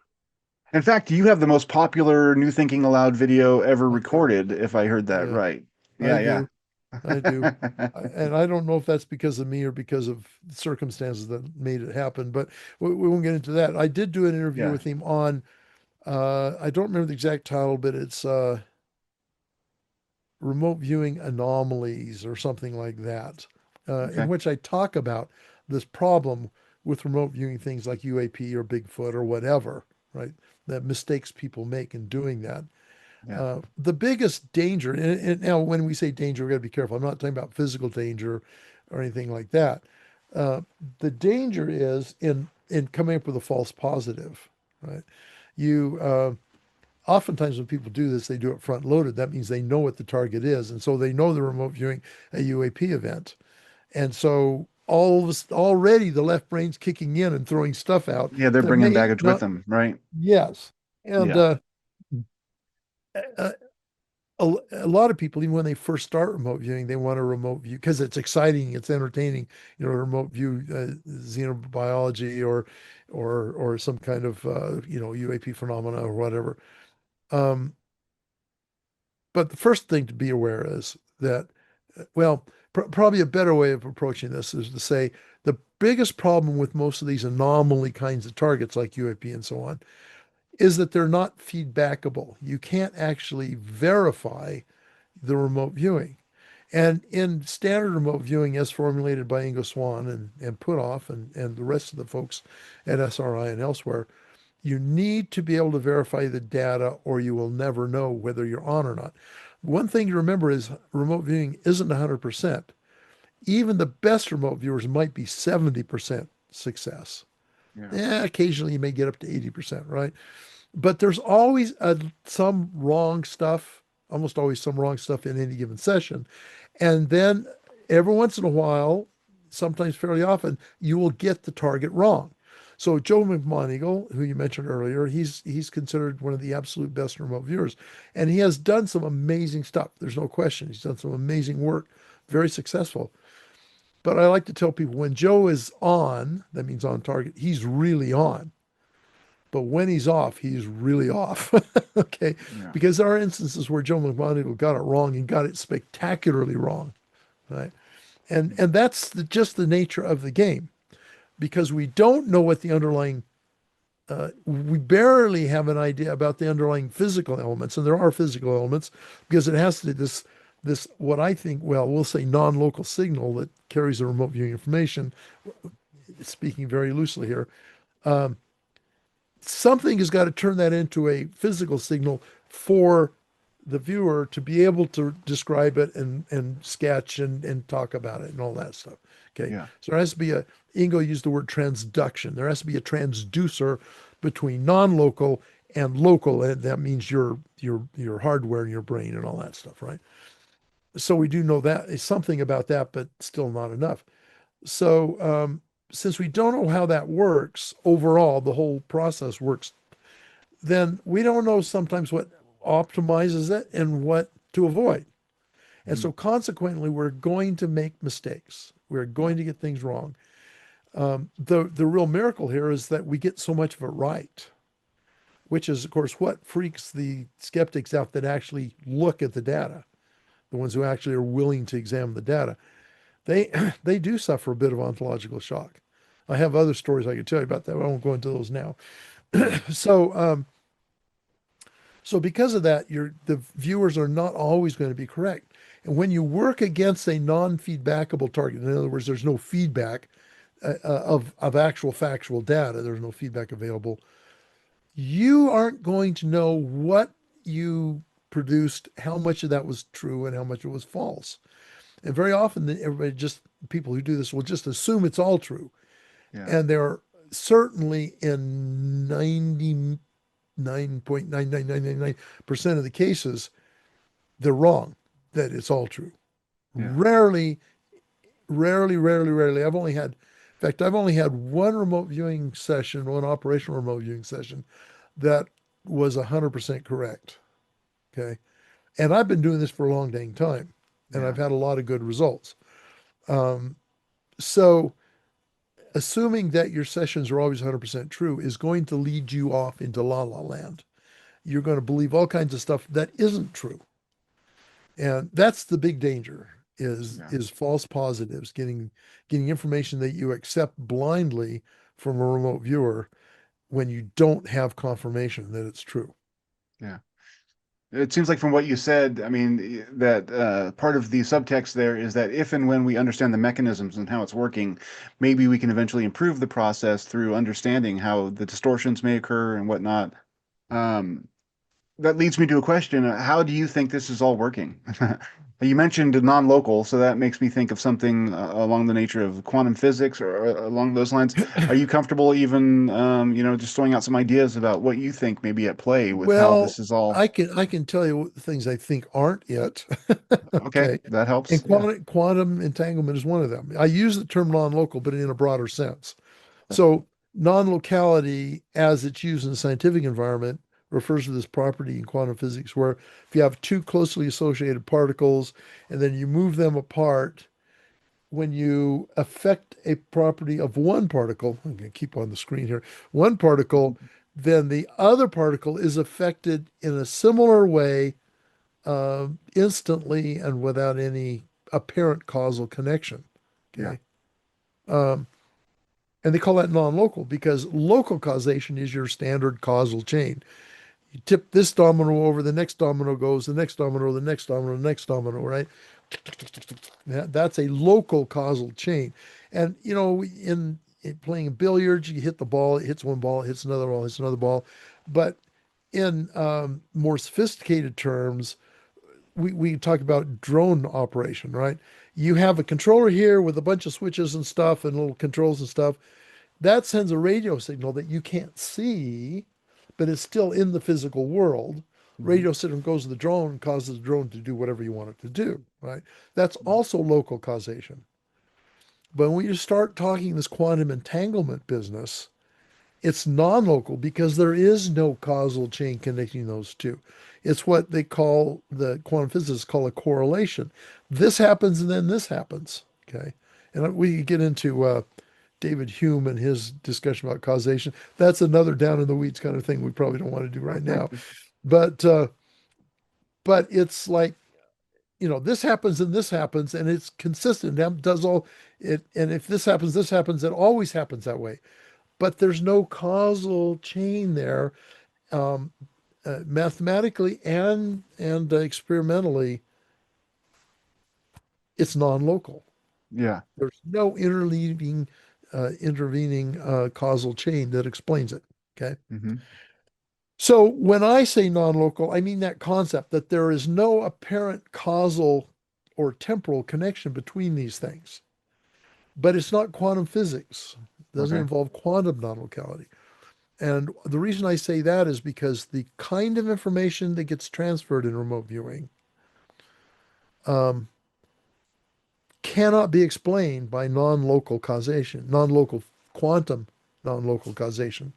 In fact, you have the most popular New Thinking Aloud video ever I do. recorded, if I heard that Yeah, right. I Yeah, yeah. do. I do. And I don't know if that's because of me or because of circumstances that made it happen, but we won't get into that. I did do an interview Yeah. with him on, I don't remember the exact title, but it's remote viewing anomalies or something like that, in Okay. which I talk about this problem with remote viewing things like UAP or Bigfoot or whatever, right? That mistakes people make in doing that. Yeah. The biggest danger, and now when we say danger, we got to be careful. I'm not talking about physical danger or anything like that. Uh, the danger is in coming up with a false positive, right? You oftentimes when people do this, they do it front loaded. That means they know what the target is, and so they know they're remote viewing a UAP event, and so already the left brain's kicking in and throwing stuff out Yeah, they're that bringing may baggage with not. them, right? Yes, and Yeah. uh, a lot of people, even when they first start remote viewing, they want a remote view because it's exciting, it's entertaining, remote view xenobiology or some kind of UAP phenomena or whatever. Um, but the first thing to be aware is that, well, probably a better way of approaching this is to say the biggest problem with most of these anomaly kinds of targets like UAP and so on is that they're not feedbackable. You can't actually verify the remote viewing. And in standard remote viewing, as formulated by Ingo Swann and Puthoff and the rest of the folks at SRI and elsewhere, you need to be able to verify the data or you will never know whether you're on or not. One thing to remember is remote viewing isn't 100%. Even the best remote viewers might be 70% success. Yeah. Yeah, occasionally you may get up to 80%, right? But there's always some wrong stuff, almost always some wrong stuff in any given session. And then every once in a while, sometimes fairly often, you will get the target wrong. So Joe McMoneagle, who you mentioned earlier, he's considered one of the absolute best remote viewers, and he has done some amazing stuff. There's no question. He's done some amazing work, very successful. But I like to tell people when Joe is on, that means on target, he's really on. But when he's off, he's really off. Okay. Yeah. Because there are instances where Joe McMoneagle got it wrong and got it spectacularly wrong. Right. And that's just the nature of the game because we don't know what the underlying, we barely have an idea about the underlying physical elements. And there are physical elements because it has to this, what I think, well, we'll say non-local signal that carries the remote viewing information, speaking very loosely here. Something has got to turn that into a physical signal for the viewer to be able to describe it and sketch and talk about it and all that stuff. Okay. Yeah. So there has to be Ingo used the word transduction. There has to be a transducer between non-local and local. And that means your hardware in your brain and all that stuff, right? So we do know that something about that, but still not enough. So since we don't know how that works overall, the whole process works, then we don't know sometimes what optimizes it and what to avoid. And Mhm. so consequently, we're going to make mistakes. We're Yeah. going to get things wrong. The real miracle here is that we get so much of it right, which is, of course, what freaks the skeptics out that actually look at the data, the ones who actually are willing to examine the data. They they do suffer a bit of ontological shock. I have other stories I could tell you about that, but I won't go into those now. Yeah. So so because of that, the viewers are not always going to be correct. And when you work against a non-feedbackable target, in other words, there's no feedback of actual factual data, there's no feedback available, you aren't going to know what you produced, how much of that was true and how much it was false. And very often, everybody just people who do this will just assume it's all true, Yeah. and they're certainly in 99.99999% of the cases they're wrong that it's all true. Yeah. Rarely, rarely. I've only had one remote viewing session, one operational remote viewing session that was 100% correct. Okay. And I've been doing this for a long dang time and Yeah. I've had a lot of good results. So assuming that your sessions are always 100% true is going to lead you off into la la land. You're going to believe all kinds of stuff that isn't true. And that's the big danger. Yeah. is false positives, getting information that you accept blindly from a remote viewer when you don't have confirmation that it's true. Yeah. It seems like from what you said, I mean, that part of the subtext there is that if and when we understand the mechanisms and how it's working, maybe we can eventually improve the process through understanding how the distortions may occur and whatnot. Um, that leads me to a question. How do you think this is all working? You mentioned non-local, so that makes me think of something along the nature of quantum physics or along those lines. Are you comfortable even, just throwing out some ideas about what you think may be at play with how Well, this is all? I can tell you what things I think aren't it. Okay, Okay. that helps. And Yeah. quantum entanglement is one of them. I use the term non-local, but in a broader sense. So non-locality, as it's used in the scientific environment, refers to this property in quantum physics where if you have two closely associated particles and then you move them apart, when you affect a property of one particle, I'm going to keep on the screen here, one particle, then the other particle is affected in a similar way instantly and without any apparent causal connection. Yeah. Okay. Um, and they call that non-local because local causation is your standard causal chain. You tip this domino over, the next domino goes, the next domino, the next domino, the next domino, right? That's a local causal chain. And, in playing billiards, you hit the ball, it hits one ball, it hits another ball, it hits another ball. But in more sophisticated terms, we talk about drone operation, right? You have a controller here with a bunch of switches and stuff and little controls and stuff. That sends a radio signal that you can't see, but it's still in the physical world. Mhm. Radio signal goes to the drone and causes the drone to do whatever you want it to do, right? That's also local causation. But when you start talking this quantum entanglement business, it's non-local because there is no causal chain connecting those two. It's what they call, the quantum physicists call, a correlation. This happens and then this happens. Okay. And we could get into David Hume and his discussion about causation. That's another down in the weeds kind of thing we probably don't want to do right now. But it's like, this happens and this happens and it's consistent. That does all it. And if this happens, it always happens that way. But there's no causal chain there, um, mathematically and experimentally. It's non-local. Yeah. There's no intervening causal chain that explains it. Okay. Hmm. So when I say non-local, I mean that concept that there is no apparent causal or temporal connection between these things. But it's not quantum physics. It doesn't Okay. involve quantum non-locality. And the reason I say that is because the kind of information that gets transferred in remote viewing um, cannot be explained by non-local causation, non-local quantum non-local causation.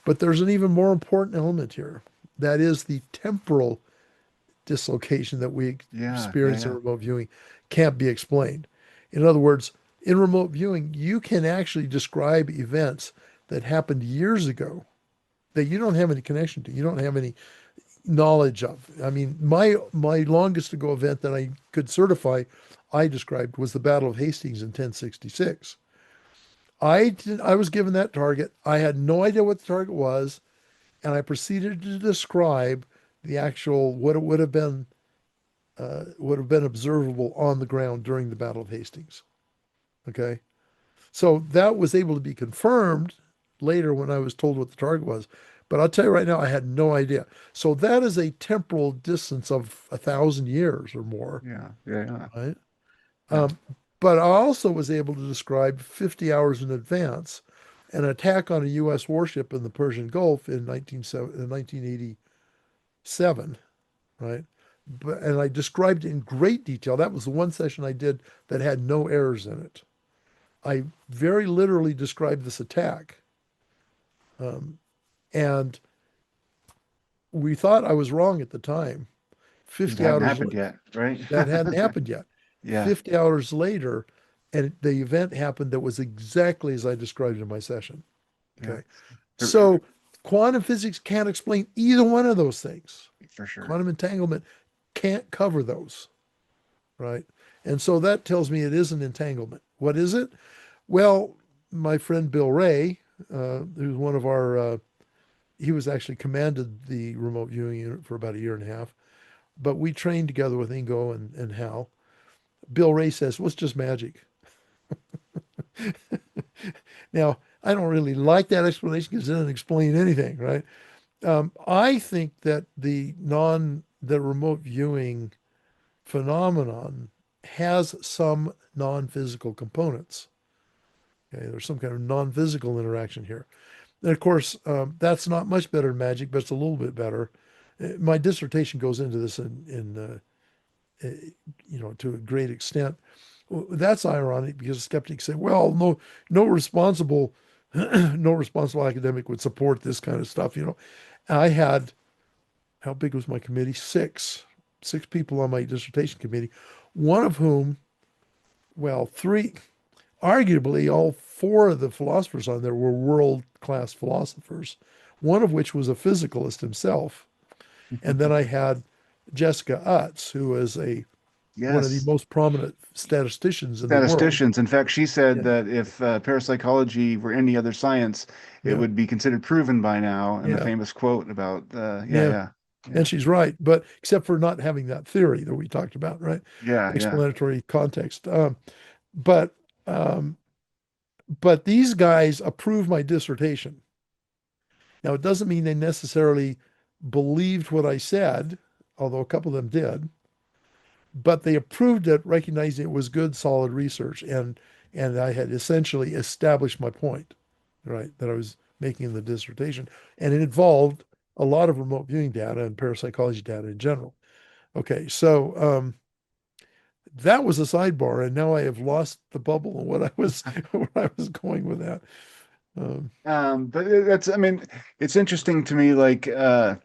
But there's an even more important element here. That is the temporal dislocation that we Yeah. Yeah. experience in Yeah. remote viewing can't be explained. In other words, in remote viewing, you can actually describe events that happened years ago that you don't have any connection to. You don't have any knowledge of. I mean, my longest ago event that I could certify, I described was the Battle of Hastings in 1066. I was given that target. I had no idea what the target was, and I proceeded to describe the actual what it would have been observable on the ground during the Battle of Hastings. Okay. So that was able to be confirmed later when I was told what the target was. But I'll tell you right now, I had no idea. So that is a temporal distance of 1,000 years or more, Yeah. Yeah. Yeah. right? Yeah. Um, but I also was able to describe 50 hours in advance an attack on a U.S. warship in the Persian Gulf in 1987, right? And I described it in great detail. That was the one session I did that had no errors in it. I very literally described this attack. Um, and we thought I was wrong at the time. It 50 hadn't hours, happened yet, right? that hadn't happened yet. Yeah. 50 hours later, and the event happened that was exactly as I described in my session. Yeah. Okay. For So quantum physics can't explain either one of those things. for sure. Quantum entanglement can't cover those, right? And so that tells me it is an entanglement. What is it? Well, my friend Bill Ray, who's one of our, he was actually commanded the remote viewing unit for about a year and a half, but we trained together with Ingo and Hal. Bill Ray says, well, it's just magic. Now, I don't really like that explanation because it doesn't explain anything, right? I think that the remote viewing phenomenon has some non-physical components. Okay, there's some kind of non-physical interaction here. And of course, that's not much better than magic, but it's a little bit better. My dissertation goes into this uh, to a great extent. Well, that's ironic because skeptics say, well, no responsible, no responsible academic would support this kind of stuff. I had, how big was my committee? Six people on my dissertation committee, one of whom, well, three, arguably all four of the philosophers on there were world-class philosophers, one of which was a physicalist himself. And then I had Jessica Utz, who is one of the Yes. most prominent statisticians in the world. Statisticians. In fact, she said Yeah, that if parapsychology were any other science, it yeah, would be considered proven by now. And the yeah, famous quote about, yeah, yeah. yeah, And yeah, she's right, but except for not having that theory that we talked about, right? yeah, yeah. Explanatory context. But um, but these guys approved my dissertation. Now, it doesn't mean they necessarily believed what I said, although a couple of them did, but they approved it, recognizing it was good, solid research, and I had essentially established my point, right, that I was making in the dissertation, and it involved a lot of remote viewing data and parapsychology data in general. Okay, so that was a sidebar, and now I have lost the bubble of what I was where I was going with that. Um, But that's, I mean, it's interesting to me, like, yeah,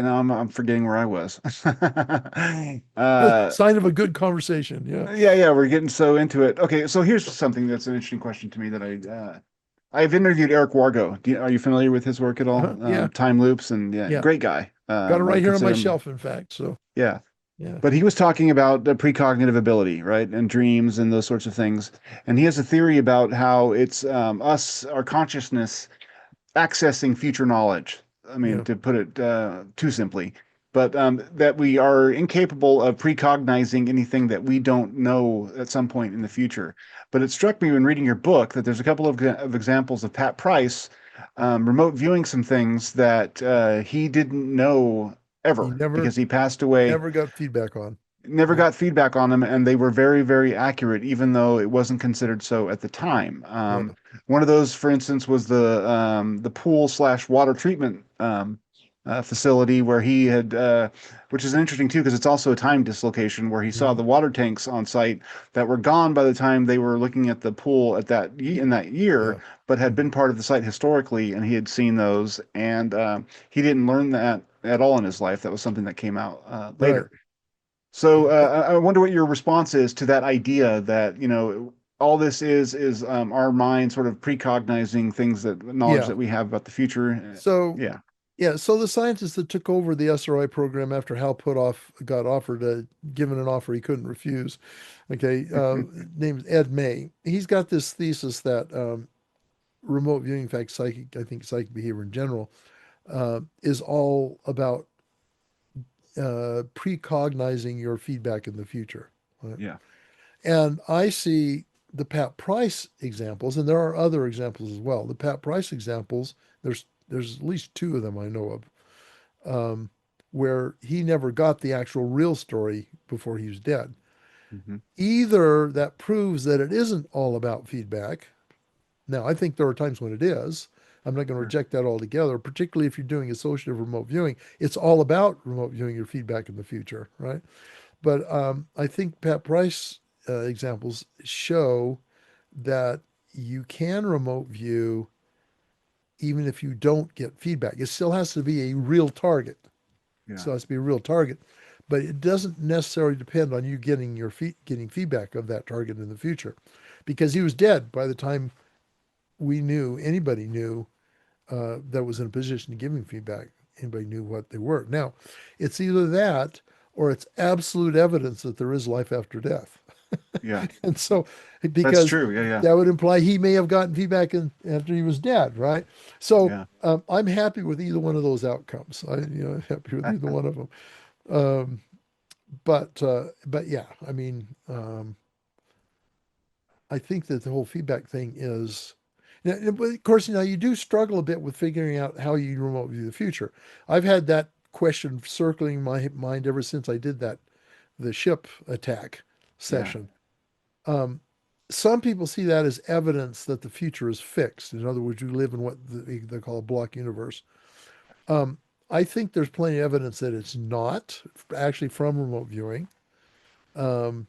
no, I'm forgetting where I was. sign of a good conversation. Yeah. Yeah, yeah, we're getting so into it. Okay, so here's something that's an interesting question to me that I've interviewed Eric Wargo. Are you familiar with his work at all? Yeah. Time loops and yeah, Yeah. great guy. Got it I right here on my consider him, shelf, in fact. So, yeah. yeah. But he was talking about the precognitive ability, right, and dreams and those sorts of things. And he has a theory about how it's us, our consciousness accessing future knowledge. I mean, Yeah. to put it too simply, but that we are incapable of precognizing anything that we don't know at some point in the future. But it struck me when reading your book that there's a couple of examples of Pat Price remote viewing some things that he didn't know He ever never, because he passed away, never got feedback on. never Yeah. got feedback on them, and they were very, very accurate, even though it wasn't considered so at the time. Yeah. One of those, for instance, was the pool slash water treatment facility where he had, which is interesting too, because it's also a time dislocation where he saw Mhm. the water tanks on site that were gone by the time they were looking at the pool at in that year, Yeah. but had been Mhm. part of the site historically, and he had seen those, and he didn't learn that at all in his life. That was something that came out Right. later. So Yeah. I wonder what your response is to that idea that, all this is our mind sort of precognizing things that knowledge Yeah. that we have about the future. So, Yeah. yeah. So the scientist that took over the SRI program after Hal Puthoff got offered given an offer he couldn't refuse. Okay. Named Ed May. He's got this thesis that remote viewing, in fact, I think psychic behavior in general, is all about precognizing your feedback in the future. Right? Yeah. And I see the Pat Price examples, and there are other examples as well. The Pat Price examples, there's at least two of them I know of, where he never got the actual real story before he was dead. Hmm. Either that proves that it isn't all about feedback. Now, I think there are times when it is. I'm not going to Sure. reject that altogether, particularly if you're doing associative remote viewing. It's all about remote viewing your feedback in the future, right? But I think Pat Price examples show that you can remote view even if you don't get feedback. It still has to be a real target. It Yeah. still has to be a real target, but it doesn't necessarily depend on you getting getting feedback of that target in the future, because he was dead by the time anybody knew that was in a position to give him feedback. Anybody knew what they were. Now, it's either that or it's absolute evidence that there is life after death. Yeah. And so, That's because true. Yeah, yeah. that would imply he may have gotten feedback after he was dead, right? So Yeah. I'm happy with either one of those outcomes. I'm happy with either one of them. Um, but yeah, I mean, I think that the whole feedback thing is, but of course, you do struggle a bit with figuring out how you remote view the future. I've had that question circling my mind ever since I did the ship attack Yeah. session. Um, some people see that as evidence that the future is fixed. In other words, you live in what they call a block universe. Um, I think there's plenty of evidence that it's not actually from remote viewing. Um,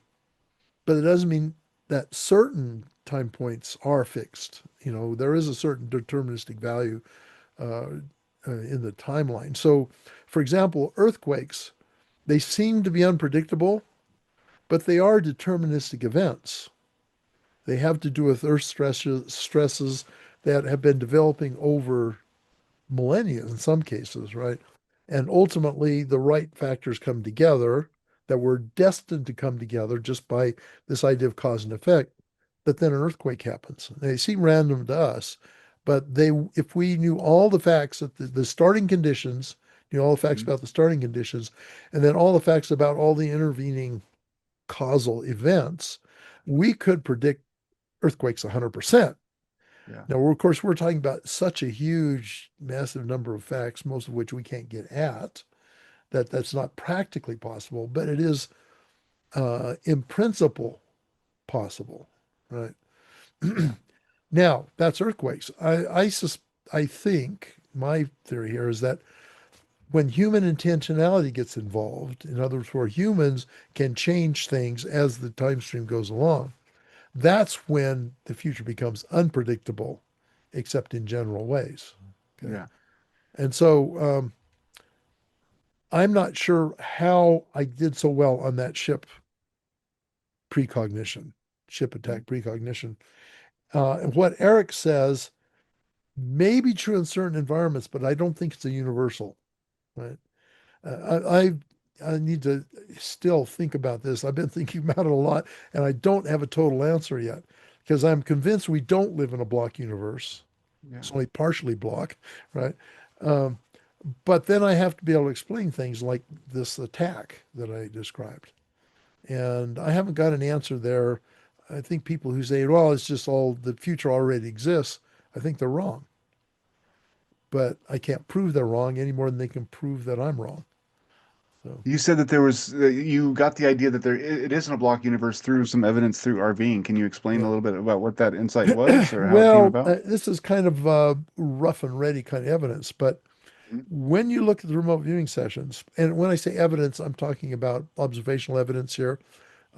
but it doesn't mean that certain time points are fixed. There is a certain deterministic value uh, in the timeline. So, for example, earthquakes, they seem to be unpredictable, but they are deterministic events. They have to do with earth stresses that have been developing over millennia in some cases, right? And ultimately, the right factors come together that were destined to come together just by this idea of cause and effect. But then an earthquake happens. They seem random to us, but if we knew all the facts at the starting conditions, all the facts Mhm. about the starting conditions, and then all the facts about all the intervening causal events, we could predict earthquakes 100%. Yeah. Now, of course, we're talking about such a huge, massive number of facts, most of which we can't get at, that that's not practically possible, but it is in principle possible, right? Yeah. Now, that's earthquakes. I think my theory here is that when human intentionality gets involved, in other words, where humans can change things as the time stream goes along, that's when the future becomes unpredictable, except in general ways. Okay. Yeah. And so I'm not sure how I did so well on that precognition, ship Mhm. attack precognition. And what Eric says may be true in certain environments, but I don't think it's a universal, right? I need to still think about this. I've been thinking about it a lot, and I don't have a total answer yet because I'm convinced we don't live in a block universe. Yeah. It's only partially block, right? Um, but then I have to be able to explain things like this attack that I described. And I haven't got an answer there. I think people who say, well, it's just all the future already exists, I think they're wrong. But I can't prove they're wrong any more than they can prove that I'm wrong. So, You said that you got the idea that it isn't a block universe through some evidence through RVing. Can you explain a yeah. little bit about what that insight was or how it came Well, about? this is kind of rough and ready kind of evidence, but Mhm. when you look at the remote viewing sessions, and when I say evidence, I'm talking about observational evidence here.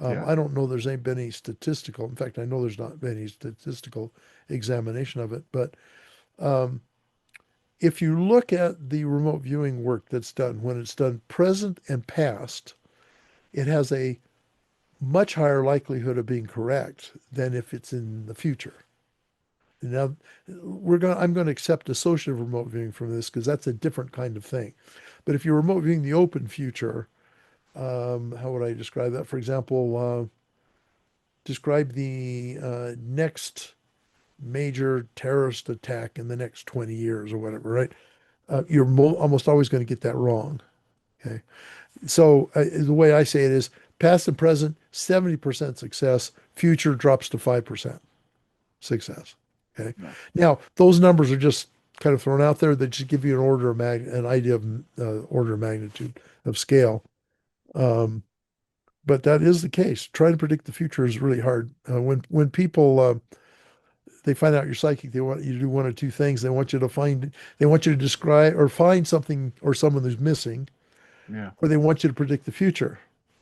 Yeah. I don't know there's been any statistical. In fact, I know there's not been any statistical examination of it. But um, if you look at the remote viewing work that's done, when it's done present and past, it has a much higher likelihood of being correct than if it's in the future. Now, I'm going to accept associative remote viewing from this because that's a different kind of thing. But if you're remote viewing the open future, how would I describe that? For example, describe the next major terrorist attack in the next 20 years or whatever, right? You're almost always going to get that wrong. Okay. So the way I say it is past and present, 70% success, future drops to 5% success. Okay. Yeah. Now, those numbers are just kind of thrown out there that just give you an idea of order of magnitude of scale. Um, but that is the case. Trying to predict the future is really hard. When people they find out you're psychic, they want you to do one or two things. They want you to describe or find something or someone who's missing, Yeah. or they want you to predict the future.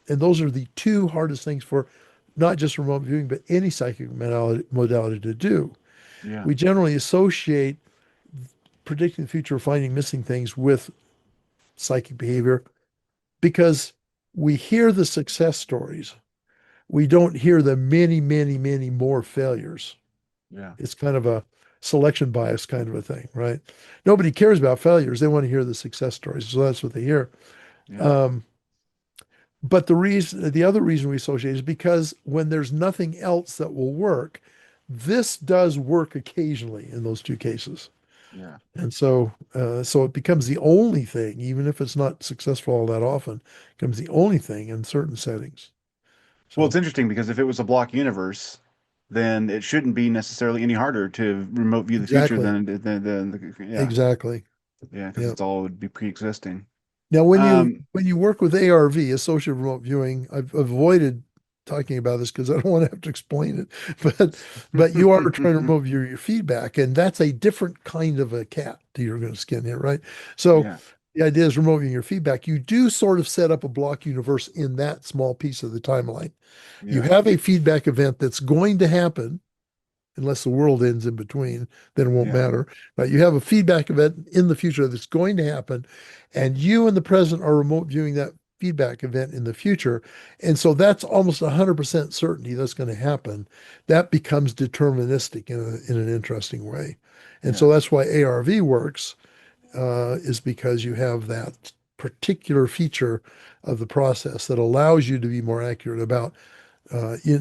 And those are the two hardest things for not just remote viewing, but any psychic modality to do. Yeah. We generally associate predicting the future or finding missing things with psychic behavior because we hear the success stories. We don't hear the many, many, many more failures. Yeah. It's kind of a selection bias kind of a thing, right? Nobody cares about failures. They want to hear the success stories. So that's what they hear. Yeah. Um, But the other reason we associate is because when there's nothing else that will work, this does work occasionally in those two cases. Yeah. And so it becomes the only thing, even if it's not successful all that often, becomes the only thing in certain settings. Well, it's So interesting because if it was a block universe, then it shouldn't be necessarily any harder to remote view the future exactly, yeah, exactly. yeah, because Yeah. it's all would be pre-existing. Now, Um, when you work with ARV, associative remote viewing, I've avoided talking about this because I don't want to have to explain it. But you are trying to remove your feedback, and that's a different kind of a cat that you're going to skin here, right? So yeah, the idea is removing your feedback. You do sort of set up a block universe in that small piece of the timeline. You yeah, have a feedback event that's going to happen unless the world ends in between, then it won't yeah, matter. But you have a feedback event in the future that's going to happen, and you in the present are remote viewing that feedback event in the future. And so that's almost 100% certainty that's going to happen. That becomes deterministic in an interesting way. And so yeah, that's why ARV works, is because you have that particular feature of the process that allows you to be more accurate about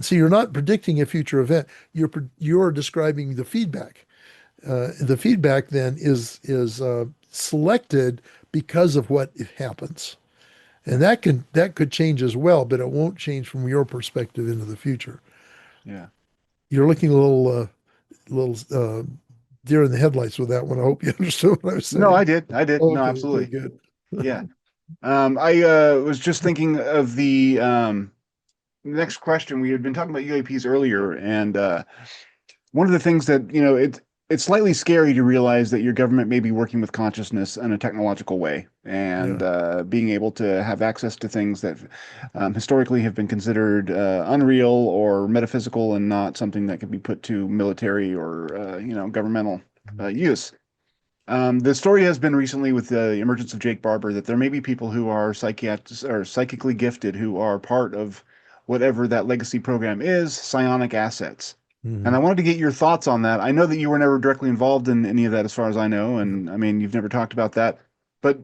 see, you're not predicting a future event. You're describing the feedback. The feedback then is selected because of what happens, and yeah, that could change as well, but it won't change from your perspective into the future. yeah. You're looking a little deer in the headlights with that one. I hope you understood what I was No, saying. I did. No, Okay, okay, absolutely. good. Yeah. I was just thinking of the next question. We had been talking about UAPs earlier, and one of the things that, it's slightly scary to realize that your government may be working with consciousness in a technological way and Yeah. being able to have access to things that historically have been considered unreal or metaphysical and not something that can be put to military or, governmental use. The story has been recently with the emergence of Jake Barber that there may be people who are psychiatrists or psychically gifted who are part of whatever that legacy program is, psionic assets. And Mhm. I wanted to get your thoughts on that. I know that you were never directly involved in any of that, as far as I know, and I mean, you've never talked about that. But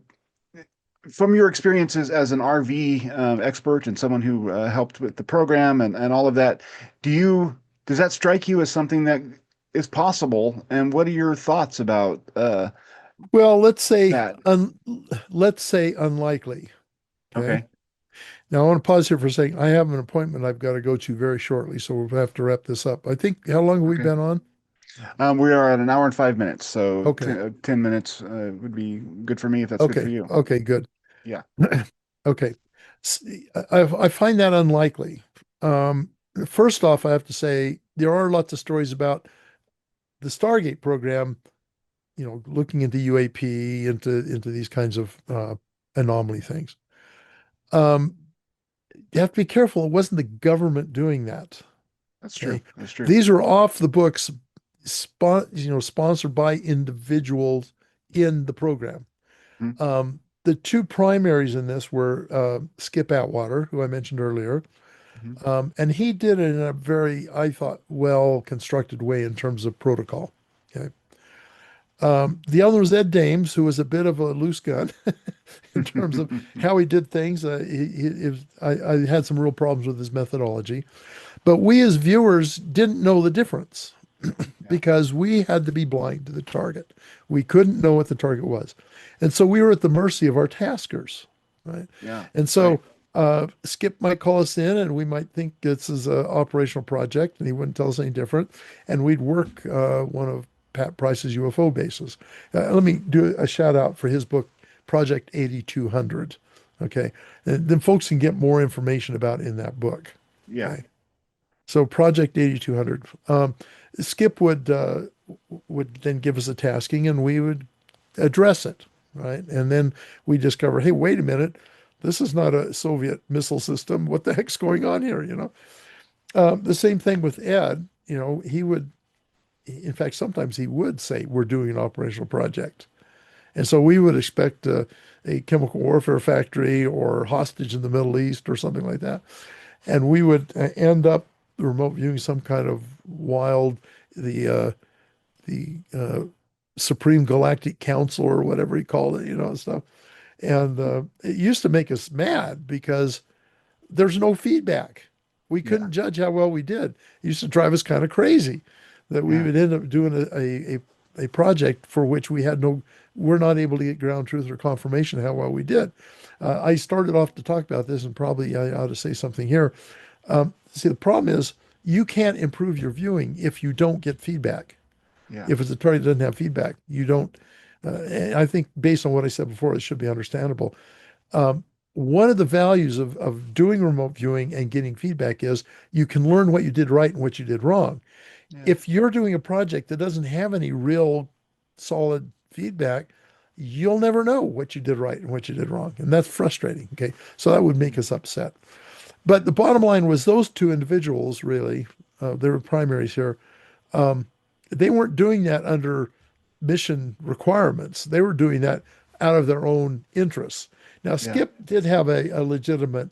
from your experiences as an RV expert and someone who helped with the program and all of that, does that strike you as something that is possible? And what are your thoughts about Well, that? let's say unlikely. Okay. Okay. Now, I want to pause here for a second. I have an appointment I've got to go to very shortly, so we'll have to wrap this up. I think, how long have we Okay. been on? We are at an hour and 5 minutes, so Okay. 10 minutes would be good for me if that's good for Okay. you. Okay, good. Yeah. Okay. S- I find that unlikely. Um, First off, I have to say there are lots of stories about the Stargate program, looking into UAP, into these kinds of anomaly things. Um, you have to be careful. It wasn't the government doing that. That's true. Okay. That's true. These are off the books, sponsored by individuals in the program. Hmm. The two primaries in this were Skip Atwater, who I mentioned earlier, Hmm. and he did it in a very, I thought, well constructed way in terms of protocol. Okay. The other was Ed Dames, who was a bit of a loose gun in terms of how he did things. I had some real problems with his methodology. But we as viewers didn't know the difference Yeah. because we had to be blind to the target. We couldn't know what the target was. And so we were at the mercy of our taskers, right? Yeah. And Right. so Skip might call us in and we might think this is an operational project and he wouldn't tell us any different. And we'd work one of Pat Price's UFO bases. Let me do a shout out for his book, Project 8200. Okay. And then folks can get more information about in that book. Yeah. Okay. So Project 8200. Skip would then give us a tasking and we would address it, right? And then we discover, hey, wait a minute, this is not a Soviet missile system. What the heck's going on here? The same thing with Ed. He would, in fact, sometimes he would say, we're doing an operational project. And so we would expect a chemical warfare factory or hostage in the Middle East or something like that. And we would end up remote viewing some kind of wild, the the Supreme Galactic Council or whatever he called it, stuff. And it used to make us mad because there's no feedback. We Yeah. couldn't judge how well we did. It used to drive us kind of crazy that we Yeah. would end up doing a project for which we're not able to get ground truth or confirmation of how well we did. I started off to talk about this, and probably I ought to say something here. See, the problem is you can't improve your viewing if you don't get feedback. Yeah. If it's a target that doesn't have feedback, you don't. I think based on what I said before, it should be understandable. Um, One of the values of doing remote viewing and getting feedback is you can learn what you did right and what you did wrong. Yeah. If you're doing a project that doesn't have any real solid feedback, you'll never know what you did right and what you did wrong. And that's frustrating. Okay. So that would make us upset. But the bottom line was those two individuals really, they were primaries here. Um, they weren't doing that under mission requirements. They were doing that out of their own interests. Now, Yeah. Skip did have a legitimate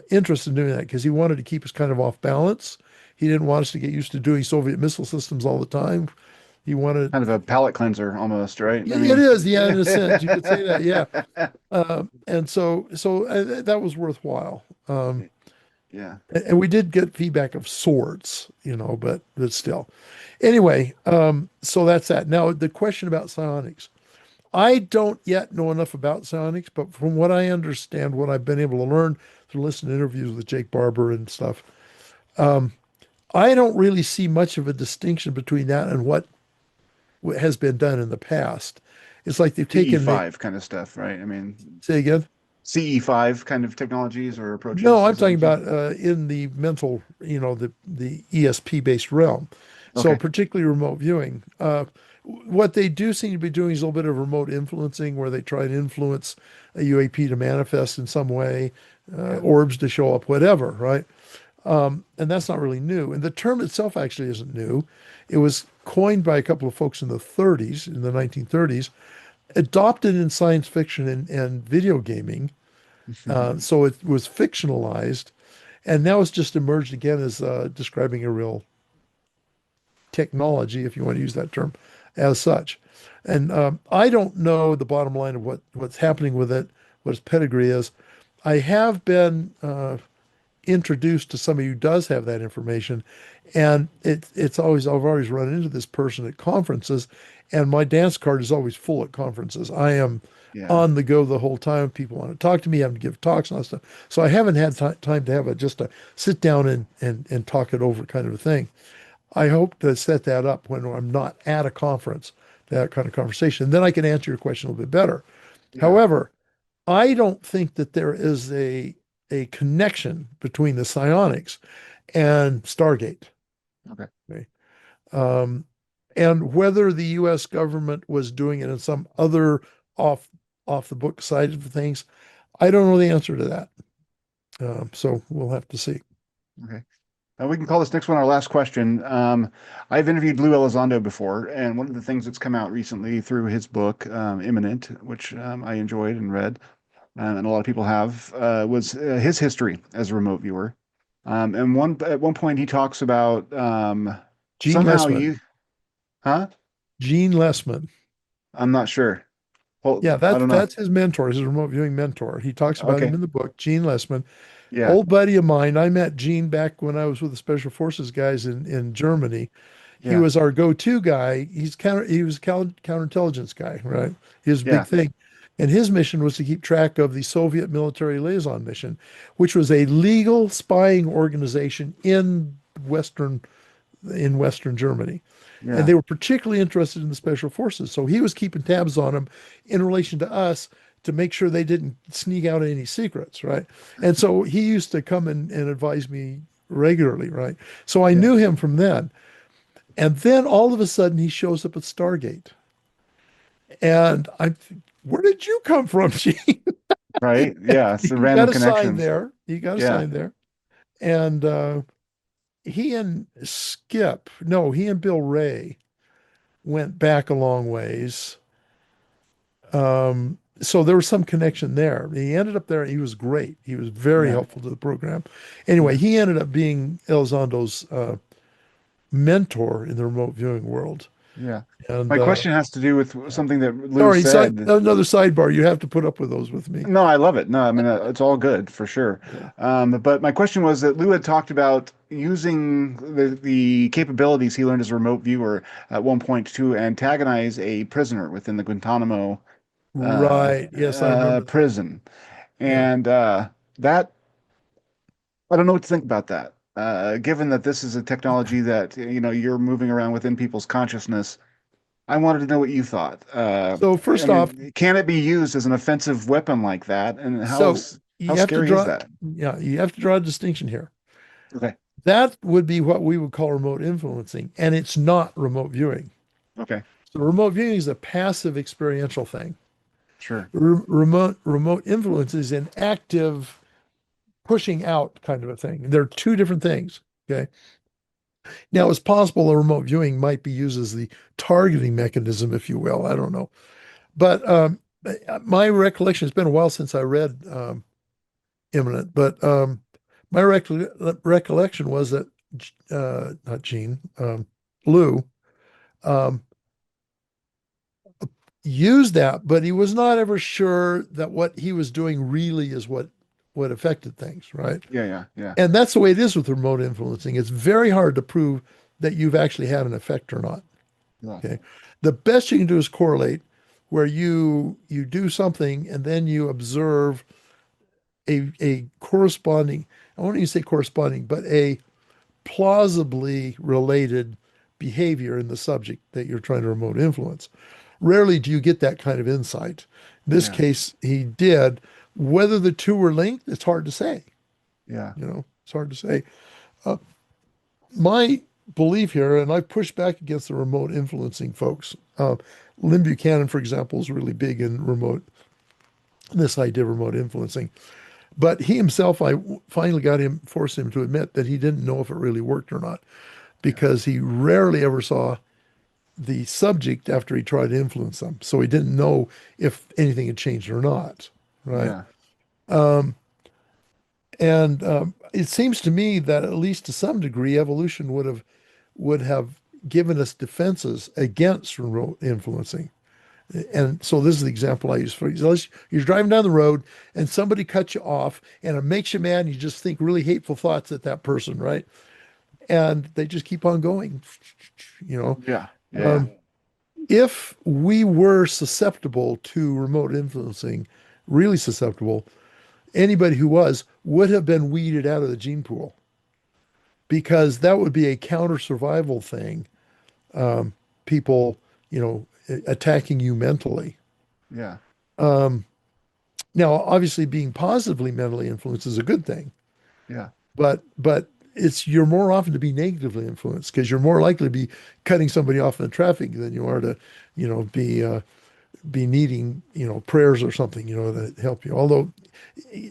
interest in doing that because he wanted to keep us kind of off balance. He didn't want us to get used to doing Soviet missile systems all the time. He wanted, Kind of a palate cleanser almost, right? I it mean, is, yeah, in a sense, you could say that, yeah. And that was worthwhile. yeah. And we did get feedback of sorts, but still. Anyway, so that's that. Now, the question about psionics. I don't yet know enough about psionics, but from what I understand, what I've been able to learn through listening to interviews with Jake Barber and stuff, I don't really see much of a distinction between that and what has been done in the past. It's like they've taken the, CE5 kind of stuff, right? I mean, say again? CE5 kind of technologies or No, approaches. I'm Is that talking what you? about in the mental, the ESP based realm. So Okay. particularly remote viewing. What they do seem to be doing is a little bit of remote influencing, where they try and influence a UAP to manifest in some way, Yeah. orbs to show up, whatever, right? And that's not really new. And the term itself actually isn't new. It was coined by a couple of folks in the 30s, in the 1930s, adopted in science fiction and video gaming. So it was fictionalized, and now it's just emerged again as describing a real technology, if you want to use that term, as such. And I don't know the bottom line of what's happening with it, what its pedigree is. I have been introduced to somebody who does have that information, and it's always I've always run into this person at conferences, and my dance card is always full at conferences. I am Yeah. on the go the whole time. People want to talk to me, having to give talks and all that stuff. So I haven't had time to have just a sit down and talk it over kind of a thing. I hope to set that up when I'm not at a conference, that kind of conversation. Then I can answer your question a little bit better. Yeah. However, I don't think that there is a connection between the psionics and Stargate. Okay. Okay. Um, and whether the U.S. government was doing it in some other off off the book side of things, I don't know the answer to that. So we'll have to see. Okay. We can call this next one our last question. I've interviewed Lou Elizondo before, and one of the things that's come out recently through his book, Imminent, which I enjoyed and read, and a lot of people have, was his history as a remote viewer. And at one point he talks about Gene somehow Lessman. you, huh? Gene Lessman. I'm not sure. Well, Yeah, I that's don't know. that's his mentor, his remote viewing mentor. He talks about him Okay. in the book, Gene Lessman. Yeah. Old buddy of mine. I met Gene back when I was with the Special Forces guys in Germany. He Yeah. was our go-to guy. He was a counterintelligence guy, right? His big Yeah. thing. And his mission was to keep track of the Soviet military liaison mission, which was a legal spying organization in Western Germany. And Yeah. they were particularly interested in the special forces. So he was keeping tabs on them in relation to us to make sure they didn't sneak out any secrets, right? And so he used to come and advise me regularly, right? So I Yeah. knew him from then. And then all of a sudden he shows up at Stargate. And where did you come from, Gene? Right. Yeah. It's the He random got assigned connections. there. He got Yeah. assigned there. And he and Skip, no, he and Bill Ray went back a long ways. So there was some connection there. He ended up there. He was great. He was very Yeah. helpful to the program. Anyway, Yeah. he ended up being Elizondo's mentor in the remote viewing world. Yeah. And My question has to do with yeah. something that Lou Sorry, said. another sidebar. You have to put up with those with me. No, I love it. No, I mean, it's all good for sure. Yeah. But my question was that Lou had talked about using the capabilities he learned as a remote viewer at one point to antagonize a prisoner within the Guantanamo Right. Yes, I remember that. prison. Yeah. And that, I don't know what to think about that. Given that this is a technology that, you're moving around within people's consciousness, I wanted to know what you thought. So I first off, mean, can it be used as an offensive weapon like that? And so how you have to scary is draw, that? yeah, you have to draw a distinction here. Okay. That would be what we would call remote influencing, and it's not remote viewing. Okay. So remote viewing is a passive experiential thing. Sure. Remote influence is an active pushing out kind of a thing. They're two different things. Okay. Now it's possible a remote viewing might be used as the targeting mechanism, if you will. I don't know. But my recollection, it's been a while since I read Imminent, but my recollection was that not Gene, Lou, um, used that, but he was not ever sure that what he was doing really is what affected things, right? Yeah, yeah, yeah. And that's the way it is with remote influencing. It's very hard to prove that you've actually had an effect or not. Yeah. Okay. The best you can do is correlate where you do something and then you observe a corresponding, I won't even say corresponding, but a plausibly related behavior in the subject that you're trying to remote influence. Rarely do you get that kind of insight. In this Yeah. case, he did. Whether the two were linked, it's hard to say. Yeah. It's hard to say. Uh, my belief here, and I've pushed back against the remote influencing folks. Lynn Buchanan, for example, is really big in this idea of remote influencing. But he himself, I finally forced him to admit that he didn't know if it really worked or not, Yeah. because he rarely ever saw the subject after he tried to influence them. So he didn't know if anything had changed or not, right? Yeah. And it seems to me that at least to some degree, evolution would have given us defenses against remote influencing. And so this is the example I use for you. You're driving down the road and somebody cuts you off and it makes you mad and you just think really hateful thoughts at that person, right? And they just keep on going, you know. Yeah. Yeah. Um, if we were susceptible to remote influencing, really susceptible, anybody who would have been weeded out of the gene pool because that would be a counter survival thing. People, attacking you mentally. Yeah. Um, Now, obviously, being positively mentally influenced is a good thing, Yeah. but you're more often to be negatively influenced because you're more likely to be cutting somebody off in the traffic than you are to, be needing, prayers or something, to help you. Although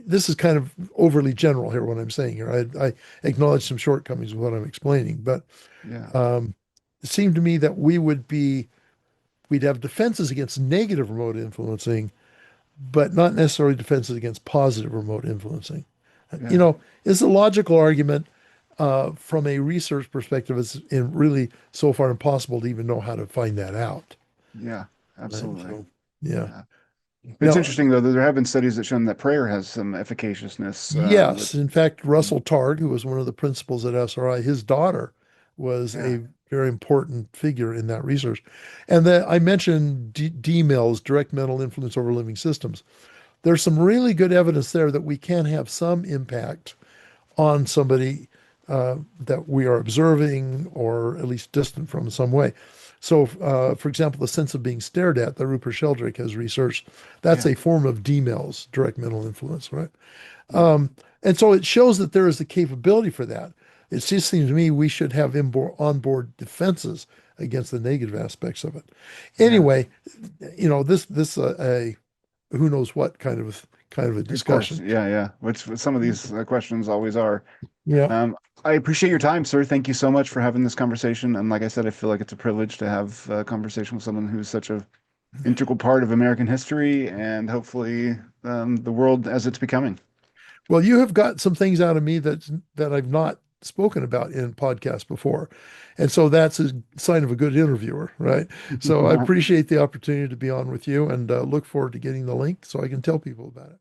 this is kind of overly general here, what I'm saying here. I acknowledge some shortcomings with what I'm explaining, but Yeah. it seemed to me that we'd have defenses against negative remote influencing, but not necessarily defenses against positive remote influencing. You Yeah. know, it's a logical argument. From a research perspective, it's really so far impossible to even know how to find that out. Yeah. Right? Absolutely. So, yeah. Yeah. It's Now, interesting though that there have been studies that show that prayer has some efficaciousness. yes, in fact, Russell Targ, who was one of the principals at SRI, his daughter was Yeah. a very important figure in that research. And I mentioned DMILs, direct mental influence over living systems. There's some really good evidence there that we can have some impact on somebody that we are observing or at least distant from in some way. So, for example, the sense of being stared at that Rupert Sheldrake has researched, that's Yeah. a form of DMILs, direct mental influence, right? Yeah. And so it shows that there is the capability for that. It just seems to me we should have onboard defenses against the negative aspects of it. Yeah. Anyway, this a who knows what kind of a Of course. discussion. Yeah. Yeah. Which some of these questions always are. Yeah. Um, I appreciate your time, sir. Thank you so much for having this conversation. And like I said, I feel like it's a privilege to have a conversation with someone who's such a integral part of American history and hopefully the world as it's becoming. Well, you have got some things out of me that I've not spoken about in podcasts before. And so that's a sign of a good interviewer, right? So I appreciate the opportunity to be on with you and look forward to getting the link so I can tell people about it.